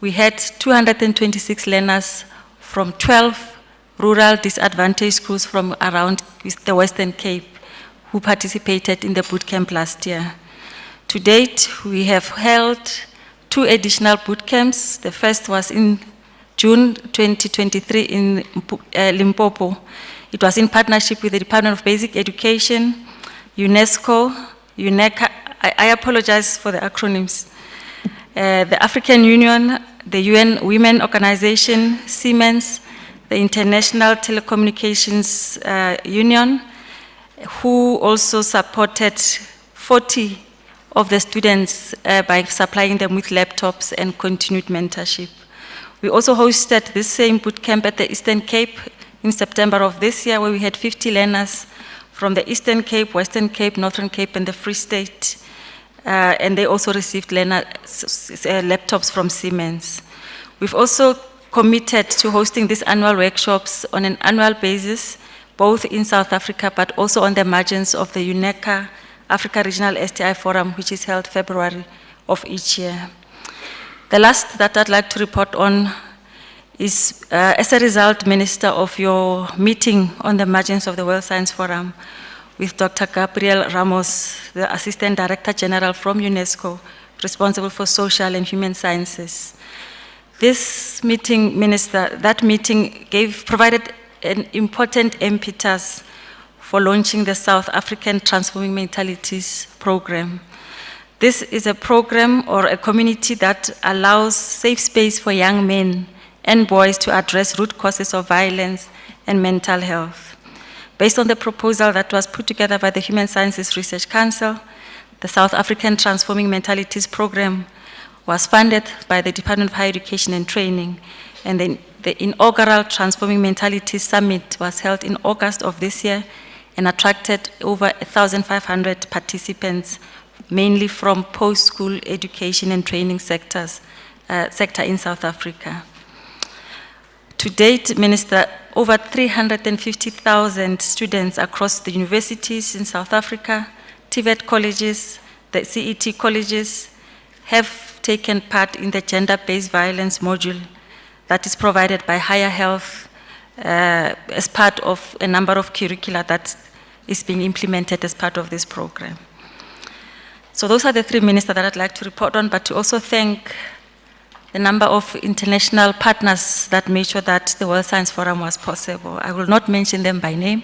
we had 226 learners from 12 rural disadvantaged schools from around the Western Cape who participated in the bootcamp last year. To date, we have held 2 additional bootcamps. The first was in June 2023 in Limpopo. It was in partnership with the Department of Basic Education, UNESCO, UNECA, I apologize for the acronyms, the African Union, the UN Women Organization, Siemens, the International Telecommunications Union, who also supported 40 of the students by supplying them with laptops and continued mentorship. We also hosted this same bootcamp at the Eastern Cape in September of this year, where we had 50 learners from the Eastern Cape, Western Cape, Northern Cape, and the Free State. And they also received laptops from Siemens. We've also committed to hosting these annual workshops on an annual basis, both in South Africa, but also on the margins of the UNECA Africa Regional STI Forum, which is held February of each year. The last that I'd like to report on is, as a result, Minister, of your meeting on the margins of the World Science Forum with Dr. Gabriel Ramos, the Assistant Director General from UNESCO, responsible for social and human sciences. This meeting, Minister, that meeting provided an important impetus for launching the South African Transforming Mentalities program. This is a program or a community that allows safe space for young men and boys to address root causes of violence and mental health. Based on the proposal that was put together by the Human Sciences Research Council, the South African Transforming Mentalities program was funded by the Department of Higher Education and Training, and then the inaugural Transforming Mentalities Summit was held in August of this year and attracted over 1,500 participants, mainly from post-school education and training sector in South Africa. To date, Minister, over 350,000 students across the universities in South Africa, TVET colleges, the CET colleges, have taken part in the gender-based violence module that is provided by Higher Health as part of a number of curricula that is being implemented as part of this program. So those are the three, Minister, that I'd like to report on, but to also thank the number of international partners that made sure that the World Science Forum was possible. I will not mention them by name,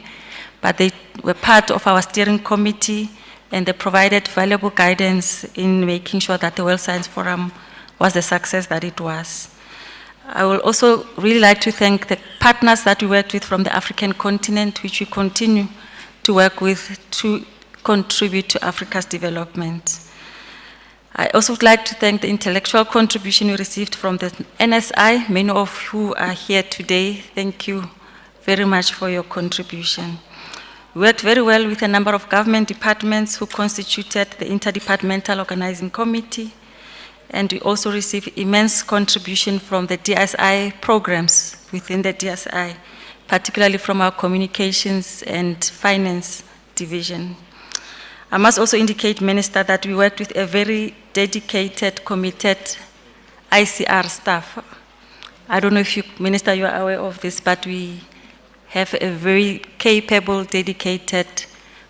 but they were part of our steering committee, and they provided valuable guidance in making sure that the World Science Forum was the success that it was. I will also really like to thank the partners that we worked with from the African continent, which we continue to work with to contribute to Africa's development. I also would like to thank the intellectual contribution we received from the NSI, many of who are here today. Thank you very much for your contribution. We worked very well with a number of government departments who constituted the Interdepartmental Organizing Committee, and we also received immense contribution from the DSI programs within the DSI, particularly from our communications and finance division. I must also indicate, Minister, that we worked with a very dedicated, committed ICR staff. I don't know if you, Minister, you are aware of this, but we have a very capable, dedicated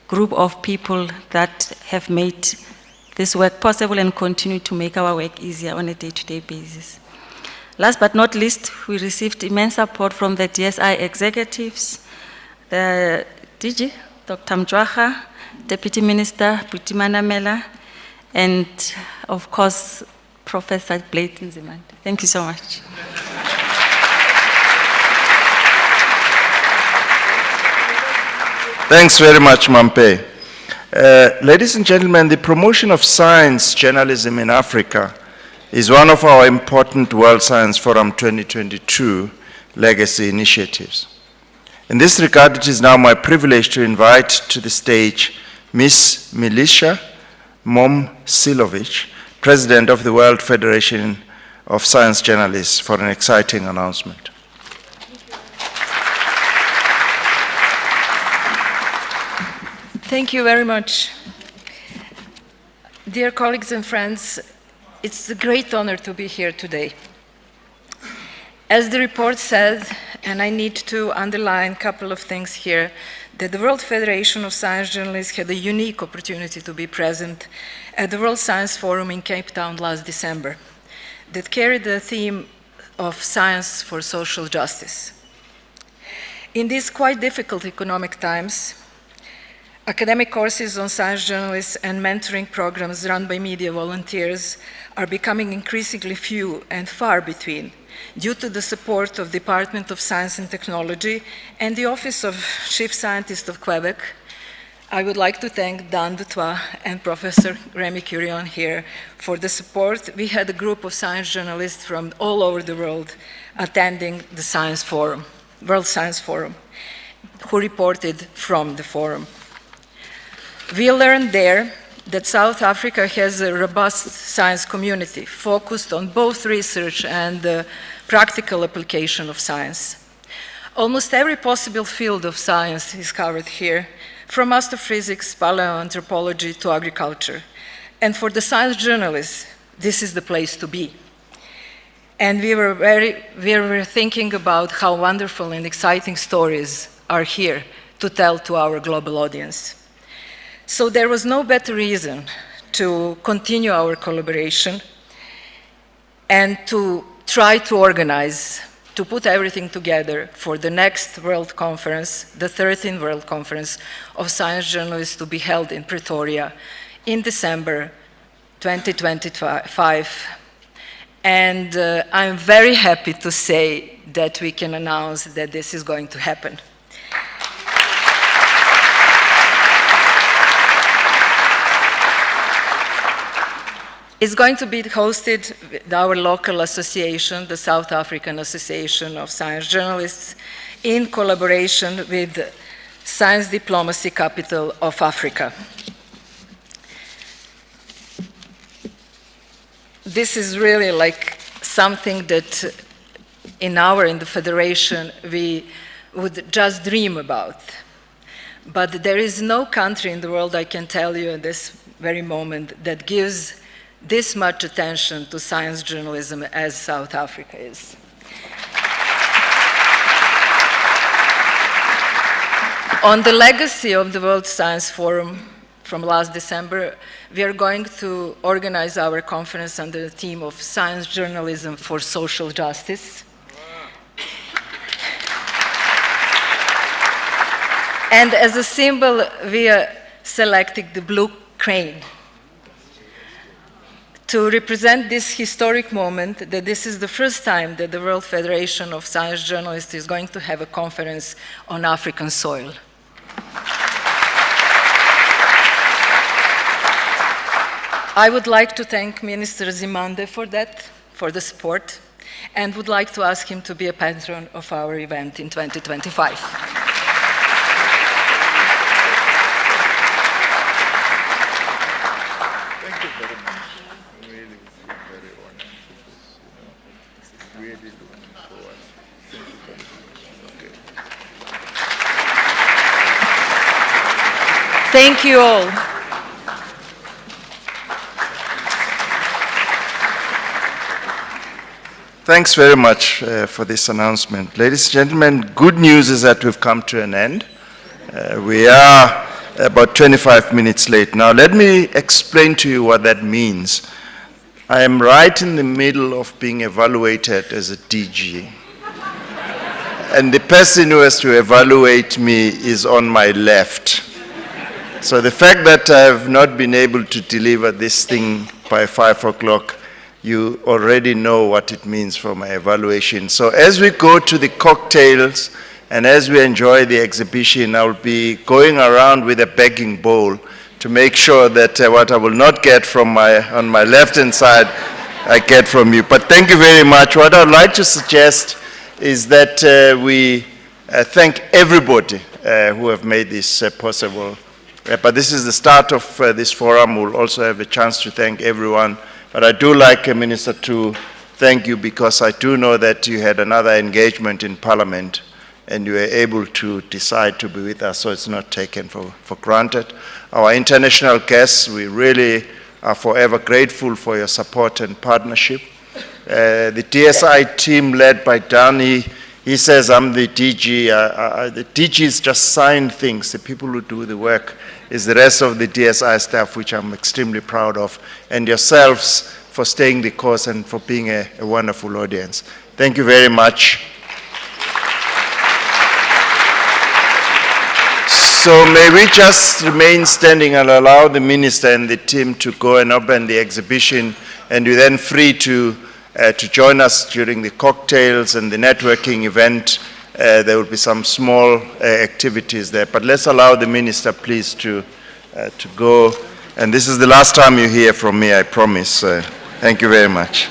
group of people that have made this work possible and continue to make our work easier on a day-to-day basis. Last but not least, we received immense support from the DSI executives, the DG, Dr. Mjwaha, Deputy Minister Buti Manamela, and of course, Professor Blade Nzimande. Thank you so much. Thanks very much, Mampe. Ladies and gentlemen, the promotion of science journalism in Africa is one of our important World Science Forum 2022 legacy initiatives. In this regard, it is now my privilege to invite to the stage Ms. Milica Momcilovic, President of the World Federation of Science Journalists, for an exciting announcement. Thank you very much. Dear colleagues and friends, it's a great honor to be here today. As the report says, and I need to underline a couple of things here, that the World Federation of Science Journalists had a unique opportunity to be present at the World Science Forum in Cape Town last December that carried the theme of Science for Social Justice. In these quite difficult economic times, Academic courses on science journalists and mentoring programs run by media volunteers are becoming increasingly few and far between due to the support of the Department of Science and Technology and the Office of Chief Scientist of Quebec. I would like to thank Dan Dutoit and Professor Remy Curion here for the support. We had a group of science journalists from all over the world attending the Science Forum, World Science Forum, who reported from the forum. We learned there that South Africa has a robust science community focused on both research and the practical application of science. Almost every possible field of science is covered here, from astrophysics, paleoanthropology to agriculture. And for the science journalists, this is the place to be. And we were thinking about how wonderful and exciting stories are here to tell to our global audience. So there was no better reason to continue our collaboration and to try to organize, to put everything together for the next World Conference, the 13th World Conference of Science Journalists, to be held in Pretoria in December 2025. And I'm very happy to say that we can announce that this is going to happen. It's going to be hosted with our local association, the South African Association of Science Journalists, in collaboration with Science Diplomacy Capital of Africa. This is really like something that in the Federation we would just dream about. But there is no country in the world, I can tell you at this very moment, that gives this much attention to science journalism as South Africa is. On the legacy of the World Science Forum from last December, we are going to organize our conference under the theme of Science Journalism for Social Justice. And as a symbol, we are selecting the blue crane to represent this historic moment, that this is the first time that the World Federation of Science Journalists is going to have a conference on African soil. I would like to thank Minister Zimande for that, for the support, and would like to ask him to be a patron of our event in 2025. Thank you all. Thanks very much for this announcement. Ladies and gentlemen, good news is that we've come to an end. We are about 25 minutes late. Now let me explain to you what that means. I am right in the middle of being evaluated as a DG. And the person who has to evaluate me is on my left. So the fact that I have not been able to deliver this thing by 5 o'clock, you already know what it means for my evaluation. So as we go to the cocktails and as we enjoy the exhibition, I'll be going around with a begging bowl to make sure that what I will not get from on my left-hand side, I get from you. But thank you very much. What I'd like to suggest is that we thank everybody who have made this possible. But this is the start of this forum. We'll also have a chance to thank everyone. But I do like, Minister, to thank you because I do know that you had another engagement in Parliament and you were able to decide to be with us, so it's not taken for granted. Our international guests, we really are forever grateful for your support and partnership. The DSI team led by Danny, he says, I'm the DG. The DGs just sign things. The people who do the work is the rest of the DSI staff, which I'm extremely proud of, and yourselves for staying the course and for being a wonderful audience. Thank you very much. So may we just remain standing and allow the minister and the team to go and open the exhibition, and you're then free to join us during the cocktails and the networking event. There will be some small activities there, but let's allow the minister please to go. And this is the last time you hear from me, I promise. Thank you very much.